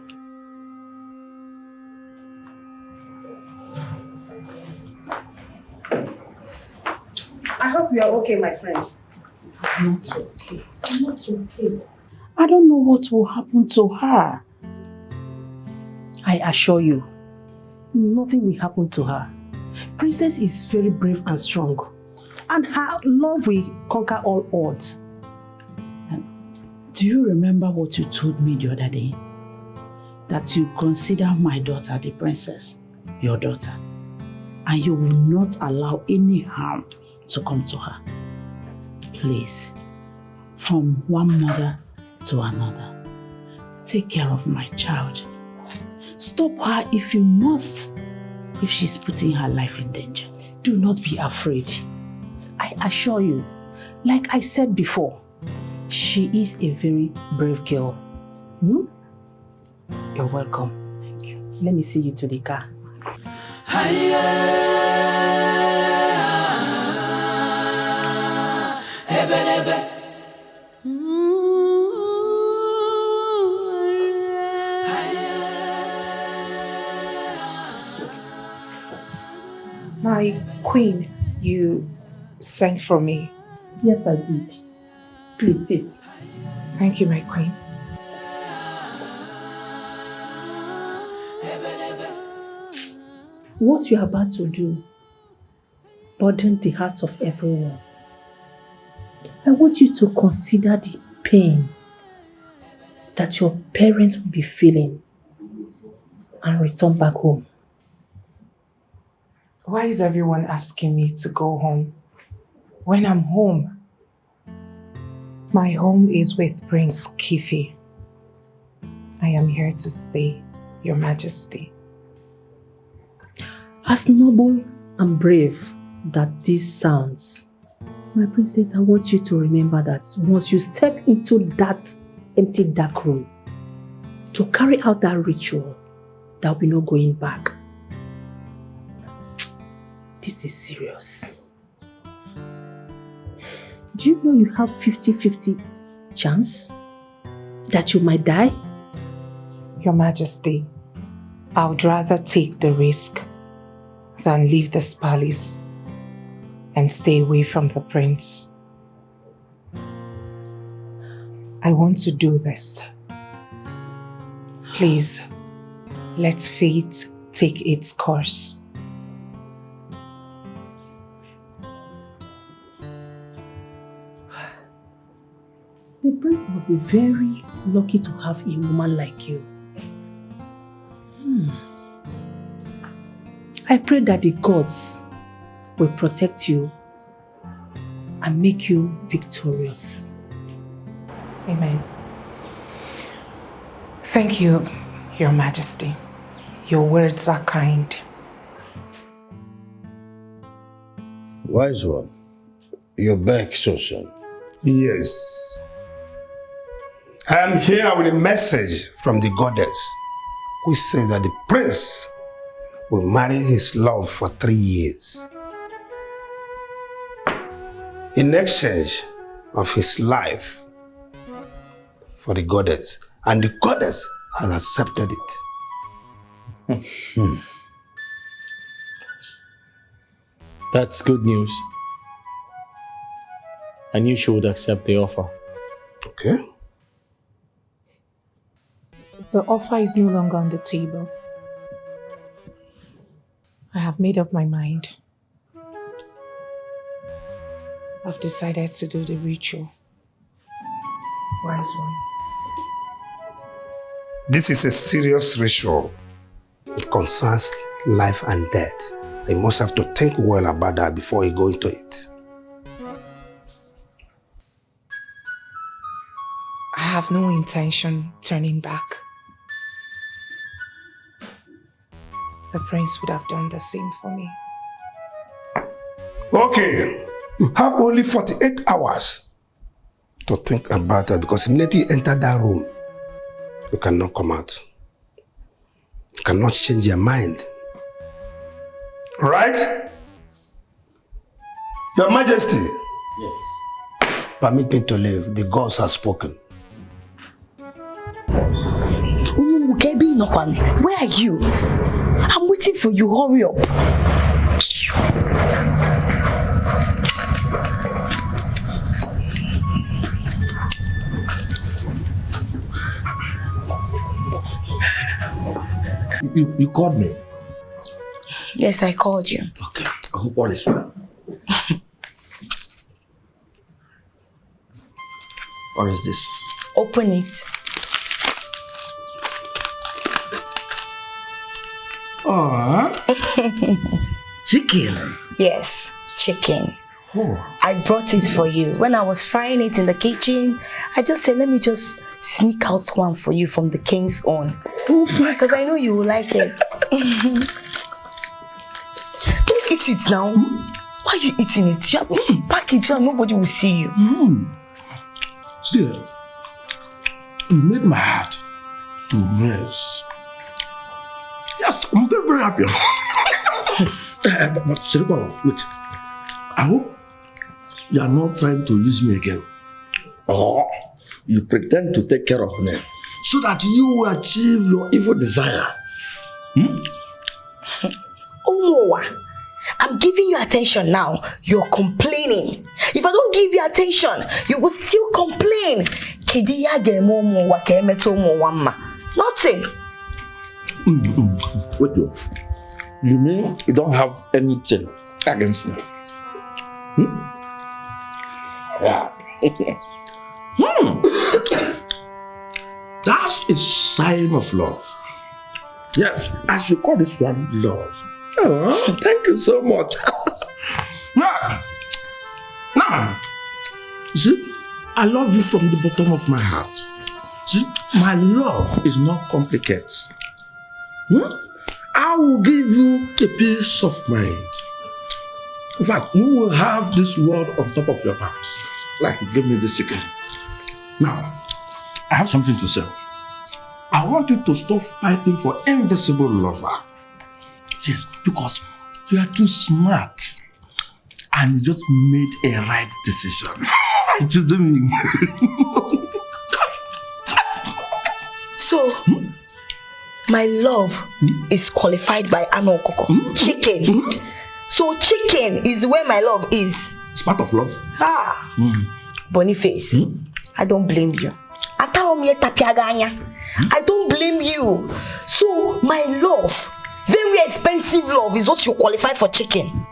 I hope you are okay, my friend. I'm not okay. I'm not okay. I don't know what will happen to her. I assure you, nothing will happen to her. Princess is very brave and strong, and her love will conquer all odds. Do you remember what you told me the other day? That you consider my daughter, the princess, your daughter, and you will not allow any harm to come to her. Please, from one mother to another, take care of my child. Stop her if you must, if she's putting her life in danger. Do not be afraid. I assure you, like I said before, she is a very brave girl. You're welcome. Thank you. Let me see you to the car. My queen, you sent for me. Yes, I did. Please sit. Thank you, my queen. What you're about to do burdened the heart of everyone. I want you to consider the pain that your parents will be feeling and return back home. Why is everyone asking me to go home when I'm home? My home is with Prince Kifi. I am here to stay, Your Majesty. As noble and brave that this sounds, my princess, I want you to remember that once you step into that empty dark room to carry out that ritual, there will be no going back. This is serious. Do you know you have 50-50 chance that you might die? Your Majesty, I would rather take the risk than leave this palace and stay away from the prince. I want to do this. Please, let fate take its course. The prince must be very lucky to have a woman like you. I pray that the gods will protect you and make you victorious. Amen. Thank you, Your Majesty. Your words are kind. Wise one, you're back so soon. Yes. I am here with a message from the goddess, which says that the prince will marry his love for 3 years in exchange of his life for the goddess, and the goddess has accepted it. That's good news. I knew she would accept the offer. Okay. The offer is no longer on the table. I have made up my mind. I've decided to do the ritual. Wise one. This is a serious ritual. It concerns life and death. You must have to think well about that before you go into it. I have no intention turning back. The prince would have done the same for me. Okay, you have only 48 hours to think about that, because immediately you enter that room, you cannot come out. You cannot change your mind. Right? Your Majesty. Yes. Permit me to leave. The gods have spoken. Where are you? I'm waiting for you. Hurry up. You called me? Yes, I called you. Okay. I hope all is well. What is this? Open it. Chicken. Yes, chicken. Oh. I brought it for you. When I was frying it in the kitchen, I just said, let me just sneak out one for you from the king's own. Because I know you will like it. Don't eat it now. Why are you eating it? You have to pack it so nobody will see you. See, you made my heart to rest. Yes, I'm very, very happy. But Sirikwa, wait. I hope you are not trying to use me again. Or you pretend to take care of me so that you will achieve your evil desire. Omowa, I'm giving you attention now. You're complaining. If I don't give you attention, you will still complain. Nothing. Wait, you mean you don't have anything against me? Yeah. That's a sign of love. Yes, I should call this one love. Oh, thank you so much. Now, see, I love you from the bottom of my heart. See, my love is not complicated. I will give you a peace of mind. In fact, you will have this world on top of your palms. Like you give me this chicken. Now, I have something to say. I want you to stop fighting for invisible lover. Yes, because you are too smart. And you just made a right decision. It isn't me. So, my love is qualified by Ano Koko. Chicken. So chicken is where my love is. It's part of love. Boniface, I don't blame you. I don't blame you. So my love, very expensive love, is what you qualify for chicken.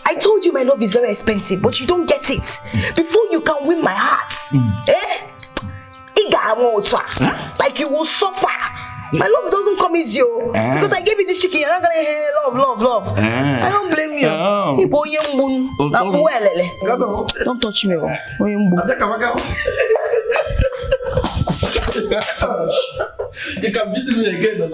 I told you my love is very expensive, but you don't get it. Before you can win my heart, like you will suffer. My love doesn't come easy, because I gave you this chicken. You're not gonna hear love. I don't blame you. Don't touch me. You can beat me again,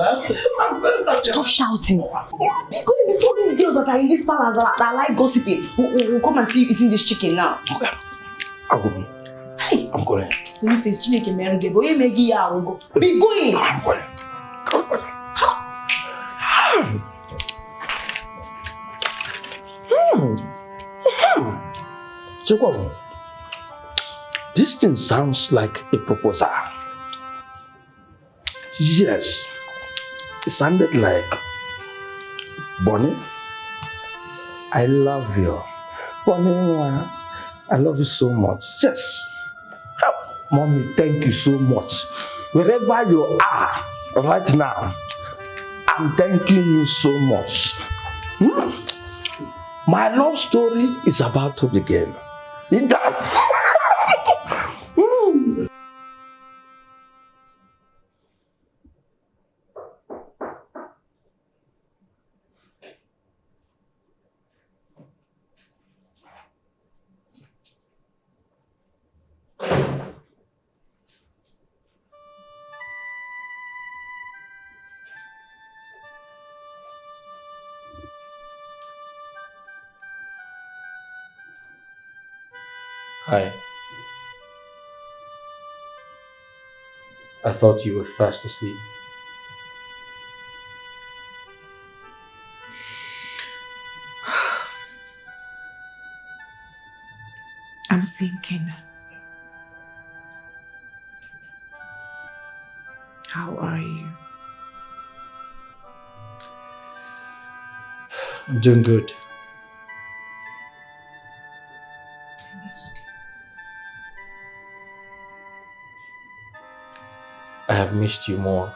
Stop shouting. Before these girls that are in this palace that like gossiping will come and see you eating this chicken now. Okay. I'm going. Boniface, Chinenye marry girl, but you make it go. Be going. I'm going. So, this thing sounds like a proposal. Yes, it sounded like, Bonnie, I love you. Bonnie, I love you so much. Yes. Mommy, thank you so much. Wherever you are right now, I'm thanking you so much. My love story is about to begin. Hi. I thought you were fast asleep. I'm thinking. How are you? I'm doing good. I missed you. I have missed you more.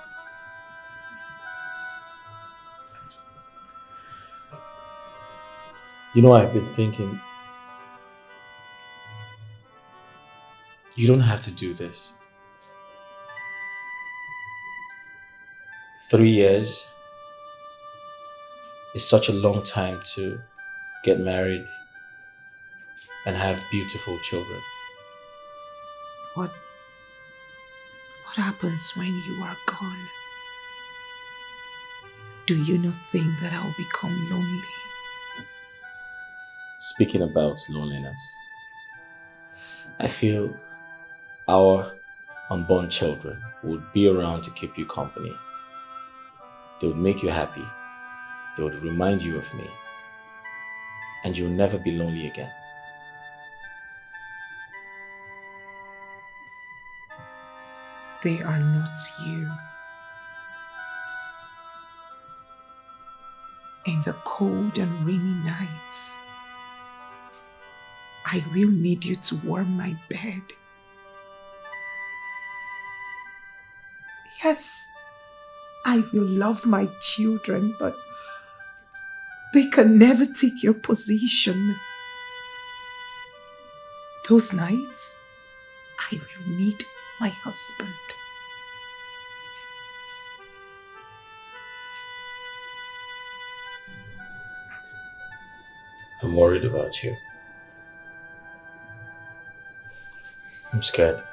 You know, I've been thinking, you don't have to do this. 3 years is such a long time to get married and have beautiful children. What happens when you are gone? Do you not think that I'll become lonely? Speaking about loneliness, I feel our unborn children would be around to keep you company. They would make you happy. They would remind you of me. And you'll never be lonely again. They are not you. In the cold and rainy nights, I will need you to warm my bed. Yes, I will love my children, but they can never take your position. Those nights, I will need my husband. I'm worried about you. I'm scared.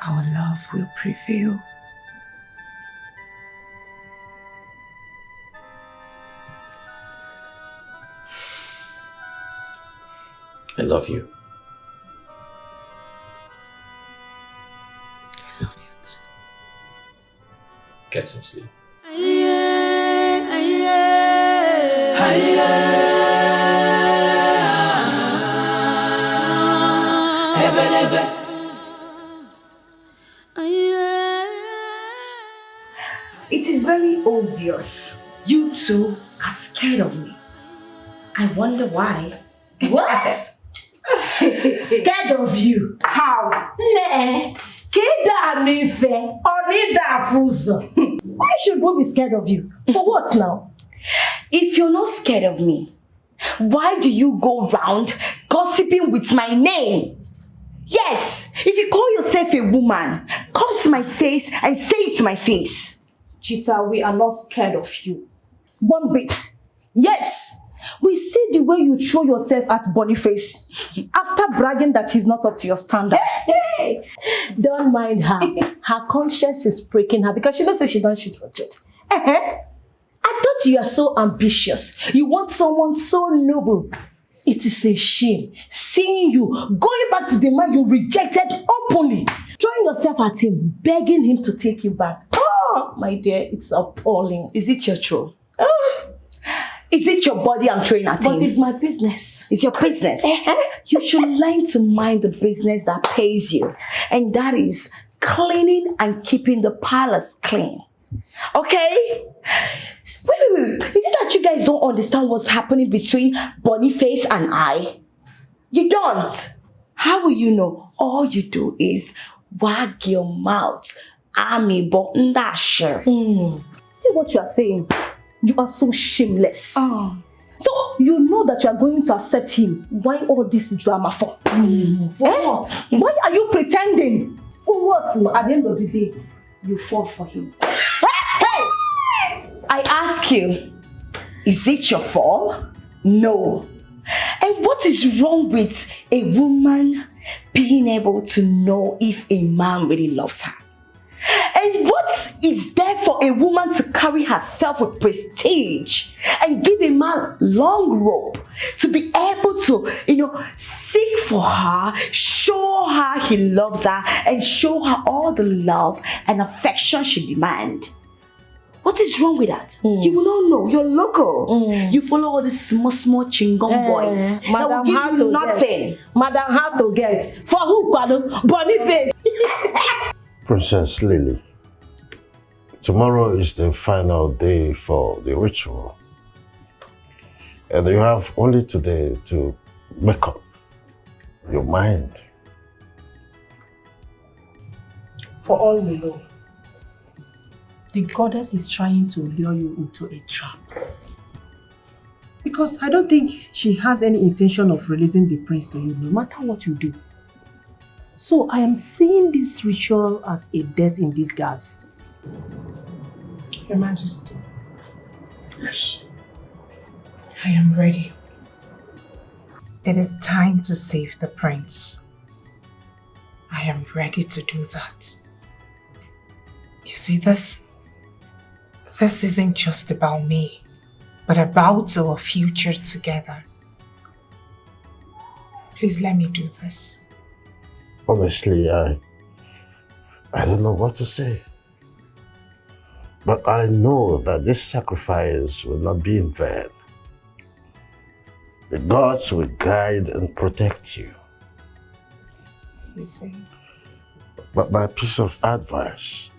Our love will prevail. I love you. I love you too. Get some sleep. It is very obvious you two are scared of me. I wonder why. What? Scared of you? How? Why should we be scared of you? For what now? If you're not scared of me, why do you go round gossiping with my name? Yes, if you call yourself a woman, come to my face and say it to my face. Chita, we are not scared of you. One bit. Yes, we see the way you throw yourself at Boniface after bragging that he's not up to your standard. Don't mind her. Her conscience is breaking her because she knows that she don't shoot for church. I thought you are so ambitious. You want someone so noble. It is a shame seeing you going back to the man you rejected openly, throwing yourself at him, begging him to take you back. Oh, my dear, it's appalling. Is it your throw? Is it your body I'm throwing at him? But it's my business. It's your business. You should learn to mind the business that pays you. And that is cleaning and keeping the palace clean. Okay? Wait. Is it that you guys don't understand what's happening between Boniface and I? You don't. How will you know? All you do is wag your mouth. See what you are saying? You are so shameless. So you know that you are going to accept him. Why all this drama for? For what? Why are you pretending? For what? At the end of the day, you fall for him. I ask you, is it your fault? No. And what is wrong with a woman being able to know if a man really loves her? And what is there for a woman to carry herself with prestige and give a man long rope to be able to, seek for her, show her he loves her, and show her all the love and affection she demands? What is wrong with that? You will not know. You're local. You follow all these small chingom boys that will give you nothing. Madam, how to get? For who, Kwado? Boniface. Princess Lily, tomorrow is the final day for the ritual. And you have only today to make up your mind. For all we know, the goddess is trying to lure you into a trap. Because I don't think she has any intention of releasing the prince to you, no matter what you do. So I am seeing this ritual as a death in disguise. Your Majesty. Yes. I am ready. It is time to save the prince. I am ready to do that. You see, this isn't just about me, but about our future together. Please let me do this. Honestly, I don't know what to say. But I know that this sacrifice will not be in vain. The gods will guide and protect you. You see? But my piece of advice,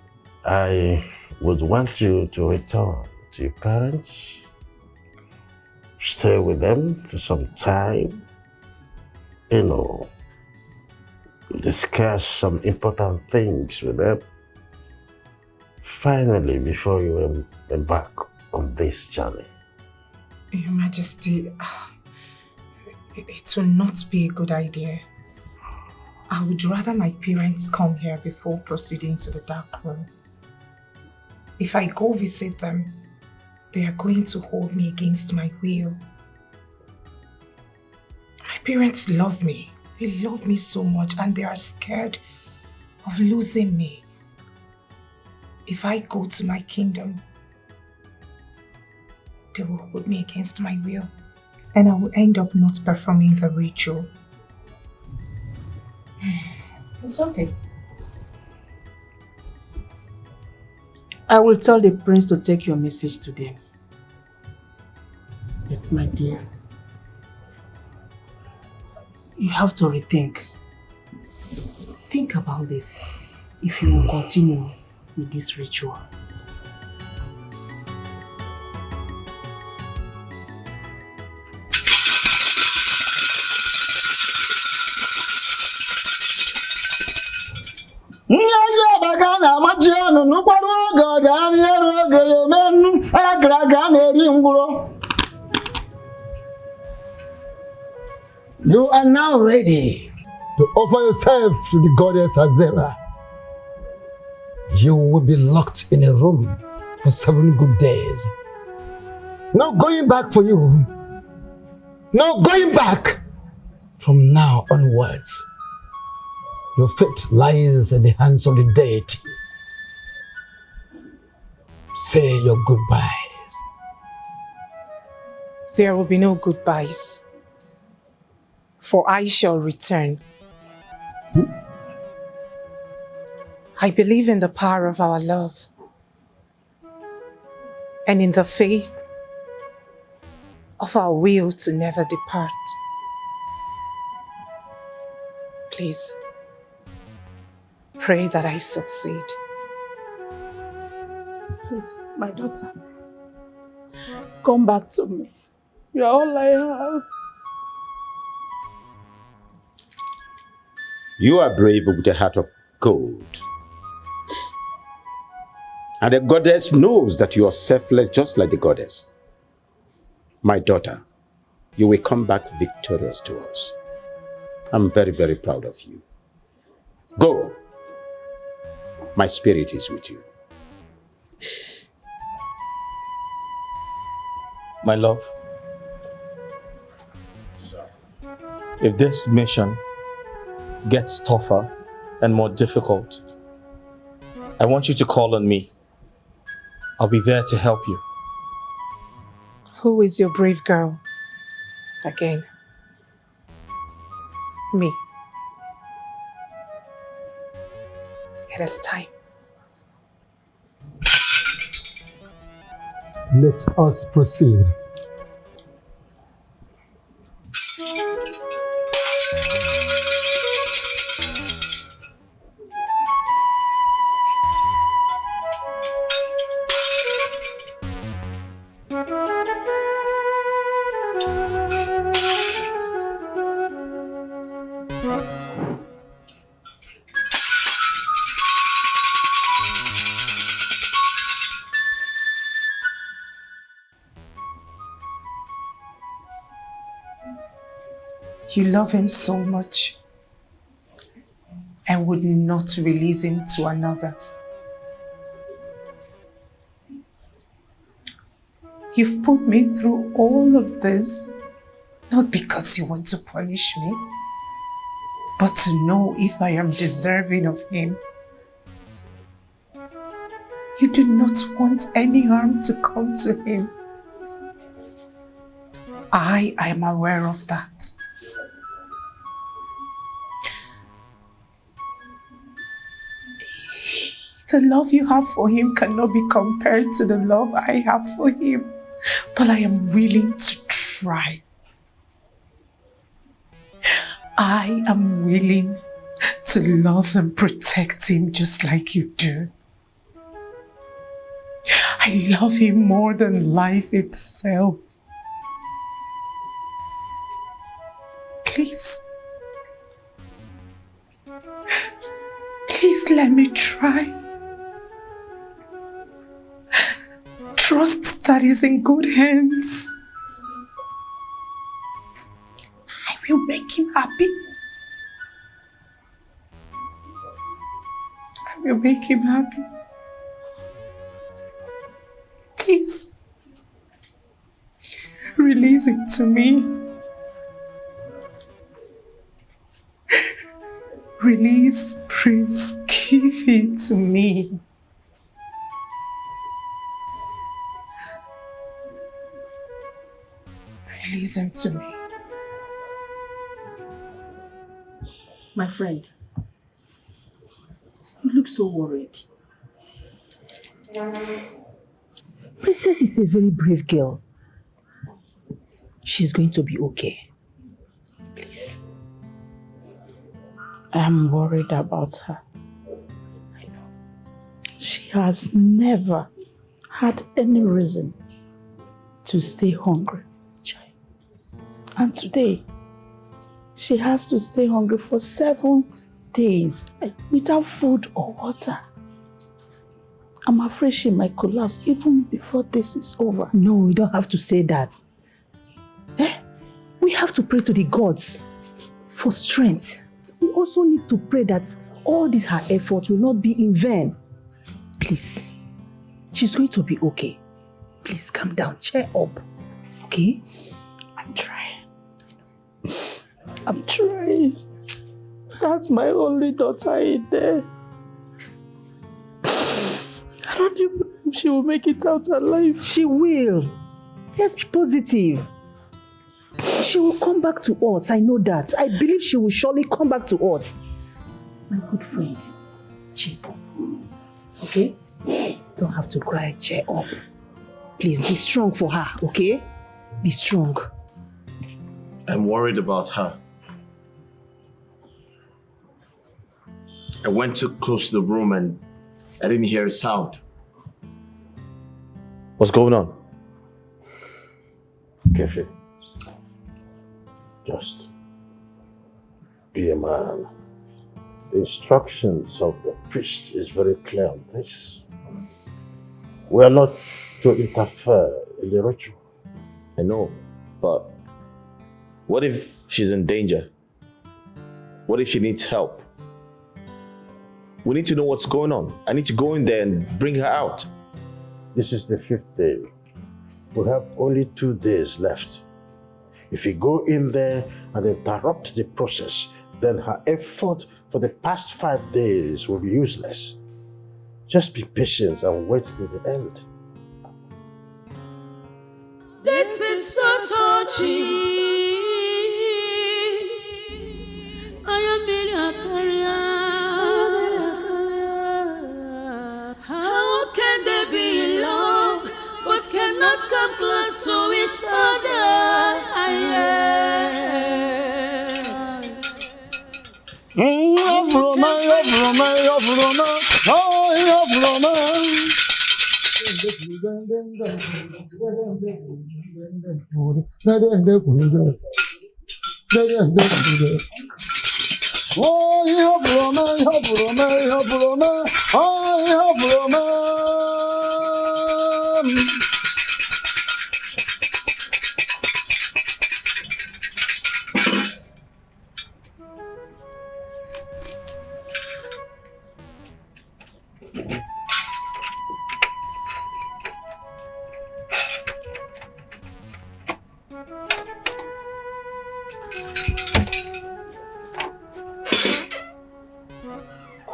I would want you to return to your parents, stay with them for some time, discuss some important things with them. Finally, before you embark on this journey. Your Majesty, it will not be a good idea. I would rather my parents come here before proceeding to the dark room. If I go visit them, they are going to hold me against my will. My parents love me. They love me so much and they are scared of losing me. If I go to my kingdom, they will hold me against my will and I will end up not performing the ritual. It's okay. I will tell the prince to take your message to them. But my dear, you have to rethink. Think about this if you will continue with this ritual. You are now ready to offer yourself to the goddess Azera. You will be locked in a room for 7 good days. No going back for you. No going back from now onwards. Your fate lies in the hands of the deity. Say your goodbyes. There will be no goodbyes, for I shall return. I believe in the power of our love and in the faith of our will to never depart. Please, pray that I succeed. Please, my daughter, come back to me. You are all I have. You are brave with a heart of gold. And the goddess knows that you are selfless just like the goddess. My daughter, you will come back victorious to us. I'm very, very proud of you. Go. My spirit is with you. My love, if this mission gets tougher and more difficult, I want you to call on me. I'll be there to help you. Who is your brave girl? Again. Me. It is time. Let us proceed. You love him so much and would not release him to another. You've put me through all of this, not because you want to punish me, but to know if I am deserving of him. You do not want any harm to come to him. I am aware of that. The love you have for him cannot be compared to the love I have for him, but I am willing to try. I am willing to love and protect him just like you do. I love him more than life itself. Please let me try. Trust that is in good hands. I will make him happy. I will make him happy. Please. Release him to me. Release Prince Keithy to me. Release him to me. My friend, you look so worried. Princess is a very brave girl. She's going to be okay. Please. I'm worried about her. I know. She has never had any reason to stay hungry. And today, she has to stay hungry for 7 days without food or water. I'm afraid she might collapse even before this is over. No, we don't have to say that. We have to pray to the gods for strength. We also need to pray that all this her efforts will not be in vain. Please, she's going to be okay. Please calm down, cheer up, okay? I'm trying. I'm trying. That's my only daughter in there. I don't even know if she will make it out alive. She will. Let's be positive. She will come back to us, I know that. I believe she will surely come back to us. My good friend, cheer up. Okay? Don't have to cry, cheer up. Please be strong for her, okay? Be strong. I'm worried about her. I went too close to the room and I didn't hear a sound. What's going on? Kefi, just be a man. The instructions of the priest is very clear on this. We are not to interfere in the ritual. I know, but what if she's in danger? What if she needs help? We need to know what's going on. I need to go in there and bring her out. This is the 5th day. We have only 2 days left. If we go in there and interrupt the process, then her effort for the past 5 days will be useless. Just be patient and wait till the end. This is so touching. I am how can they be in love but cannot come close to each other?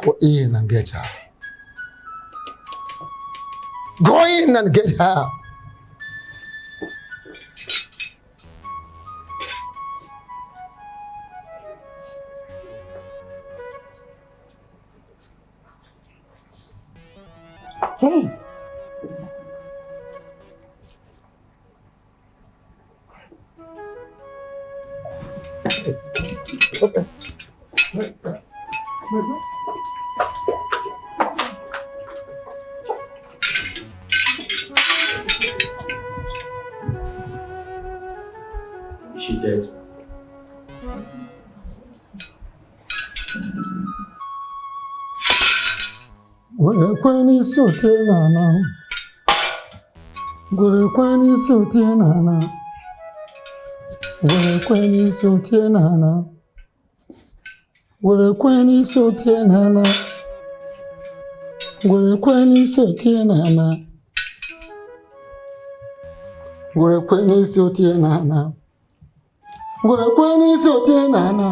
Go in and get her. Go in and get her. Okay. Is she dead? Kwani sote nana. Gure kwani sote nana. Gure kwani sote nana. Gure kwani sote nana. Gure kwani sote nana. Ngwere n'isi otie n'ana. Ngwere n'isi otie n'ana.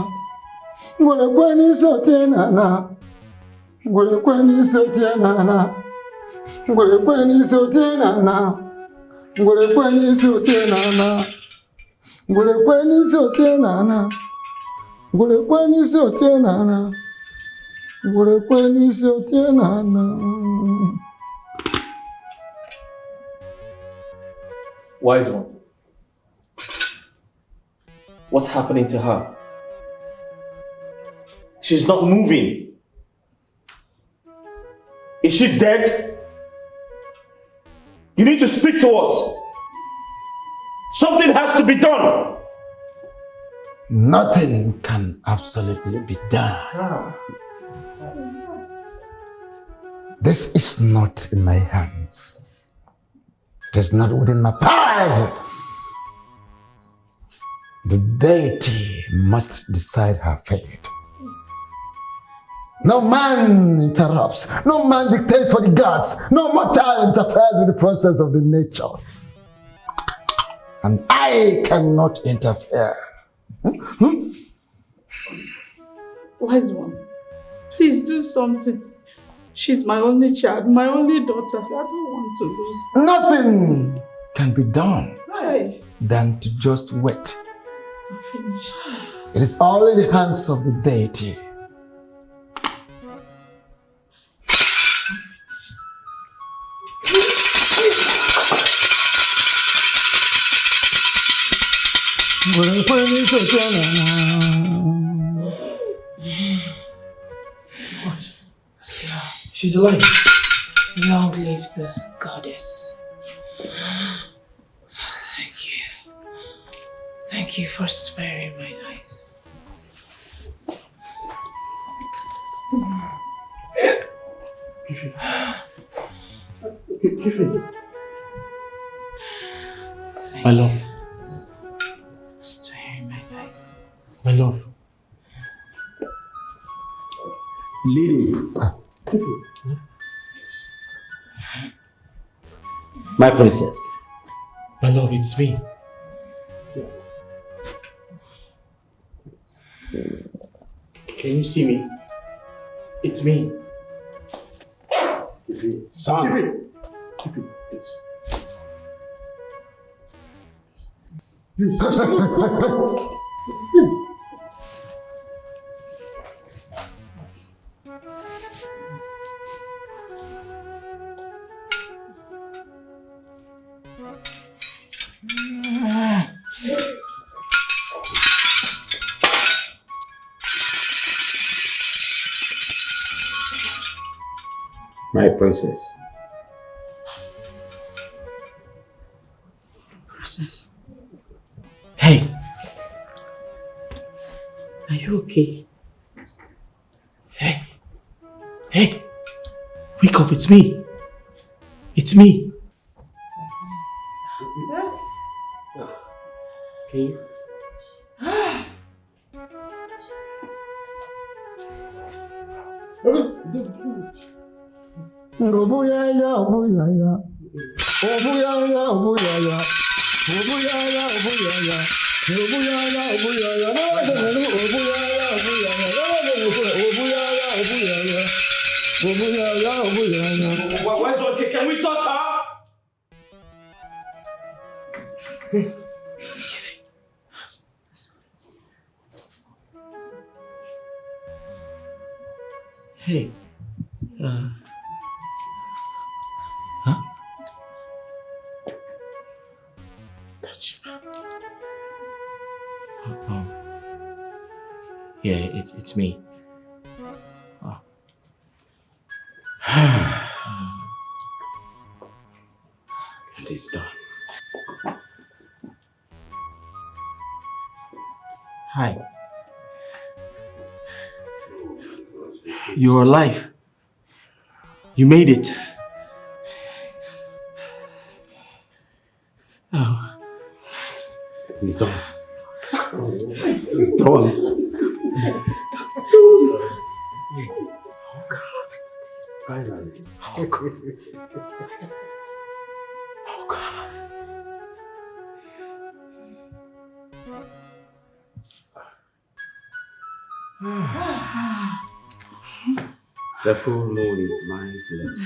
Ngwere n'isi otie n'ana. Ngwere n'isi otie n'ana. Ngwere n'isi otie n'ana. Ngwere n'isi otie n'ana. Ngwere n'isi otie n'ana. Ngwere n'isi otie n'ana. Ngwere n'isi otie n'ana. Wise one. What's happening to her? She's not moving. Is she dead? You need to speak to us. Something has to be done. Nothing can absolutely be done. This is not in my hands. It is not within my powers. The deity must decide her fate. No man interrupts. No man dictates for the gods. No mortal interferes with the process of the nature. And I cannot interfere. Wise one, please do something. She's my only child, my only daughter. I don't want to lose. Nothing can be done Why? than to just wait. I'm finished. It is all in the hands of the deity. What? She's alive. Long live the goddess. Thank you. Thank you for sparing my life. Kiffin. My love. Sparing my life. My love. Lady. My princess. My love, it's me. Can you see me? It's me. Son. Please. Please. My princess. Princess, Hey, are you okay? hey, wake up, it's me. It's me. Can you? Obuyaya, obuyaya. Obuyaya, obuyaya. Obuyaya, obuyaya. Obuyaya, obuyaya. Obuyaya, obuyaya. Obuyaya, obuyaya. Where's one? Can we touch her? Hey. Huh? Touch. Oh. Yeah, it's me. Oh. And it's done. Hi. You're alive. You made it. Oh. It's done. It's done. It's done. Oh God. Finally. Oh God. Oh God. The full moon is my blood.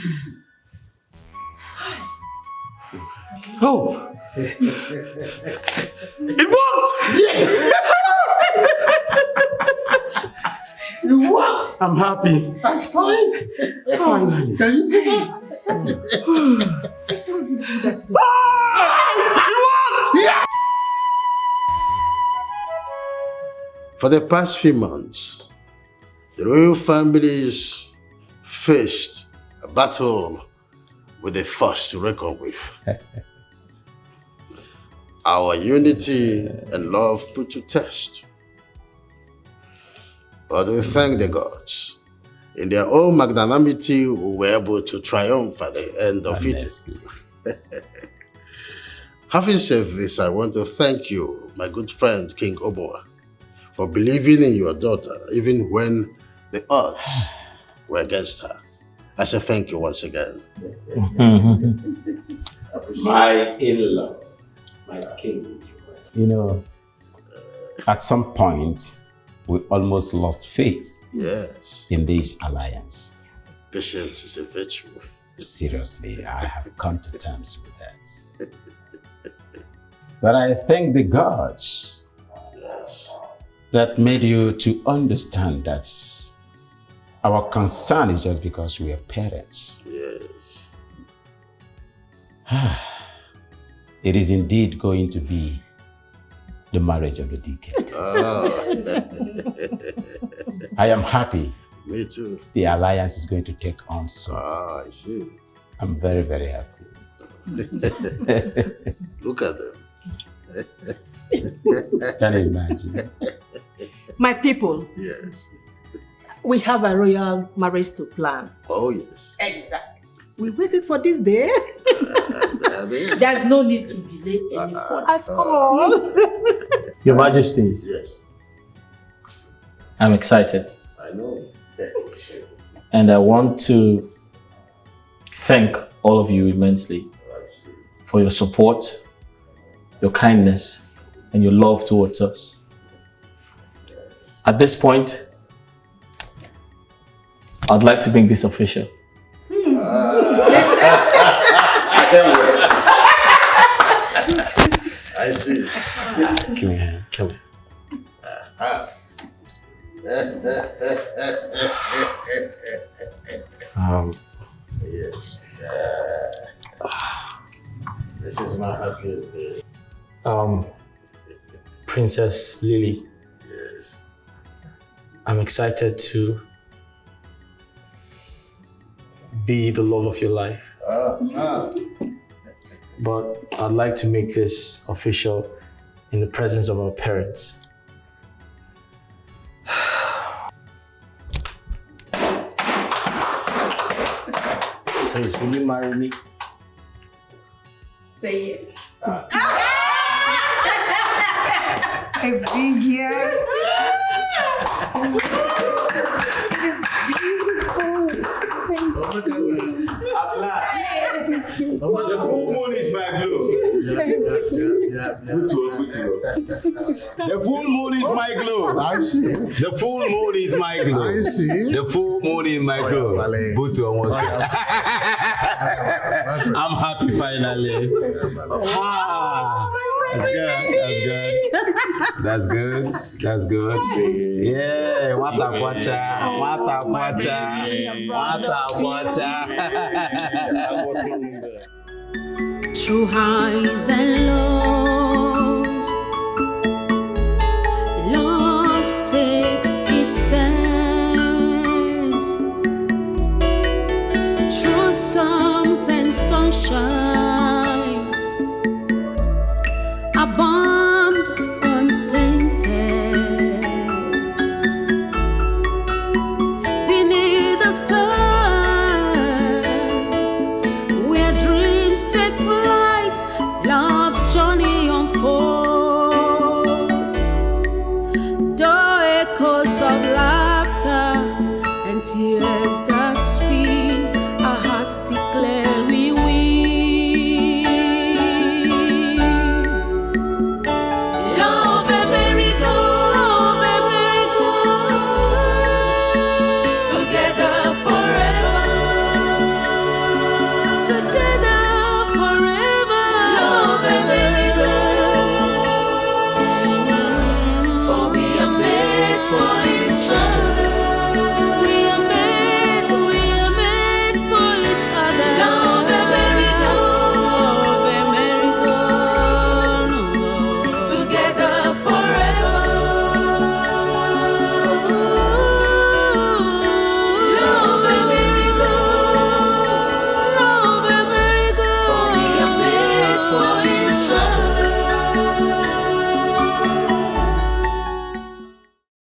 Oh! It worked! Yes! It worked! I'm happy. I saw it! Finally. Can you see that? It worked! Yeah! For the past few months, the royal families faced a battle with a force to reckon with. Our unity and love put to test. But we thank the gods. In their own magnanimity, we were able to triumph at the end of it. Having said this, I want to thank you, my good friend, King Ubah, for believing in your daughter, even when the odds were against her. I say thank you once again. My in-law, my king. You know, at some point, we almost lost faith in this alliance. Patience is a virtue. Seriously, I have come to terms with that. But I thank the gods that made you to understand that our concern is just because we are parents. Yes. It is indeed going to be the marriage of the decade. I am happy. Me too. The alliance is going to take on soon. I see. I'm very, very happy. Look at them. Can you imagine? My people. Yes. We have a royal marriage to plan. Oh, yes. Exactly. We waited for this day. There's no need to delay any further. At all. Your Majesties. Yes. I'm excited. I know. And I want to thank all of you immensely for your support, your kindness, and your love towards us. At this point, I'd like to make this official. I see. Come here, come here. Yes. This is my happiest day. Princess Lily, Yes. I'm excited to be the love of your life. But I'd like to make this official in the presence of our parents. Please, will you marry me? Say yes. A big yes. It's beautiful. Thank you. The full moon is my glow. The full moon is my glow. I see. The full moon is my glow. I see. The full moon is my glow. I'm happy finally. That's good. That's good. Yeah, wata kwacha. Through highs and lows, love takes its stance. Through storms and sunshine, a bond untainted. Beneath the stars, where dreams take flight, love's journey unfolds. Though echoes of laughter and tears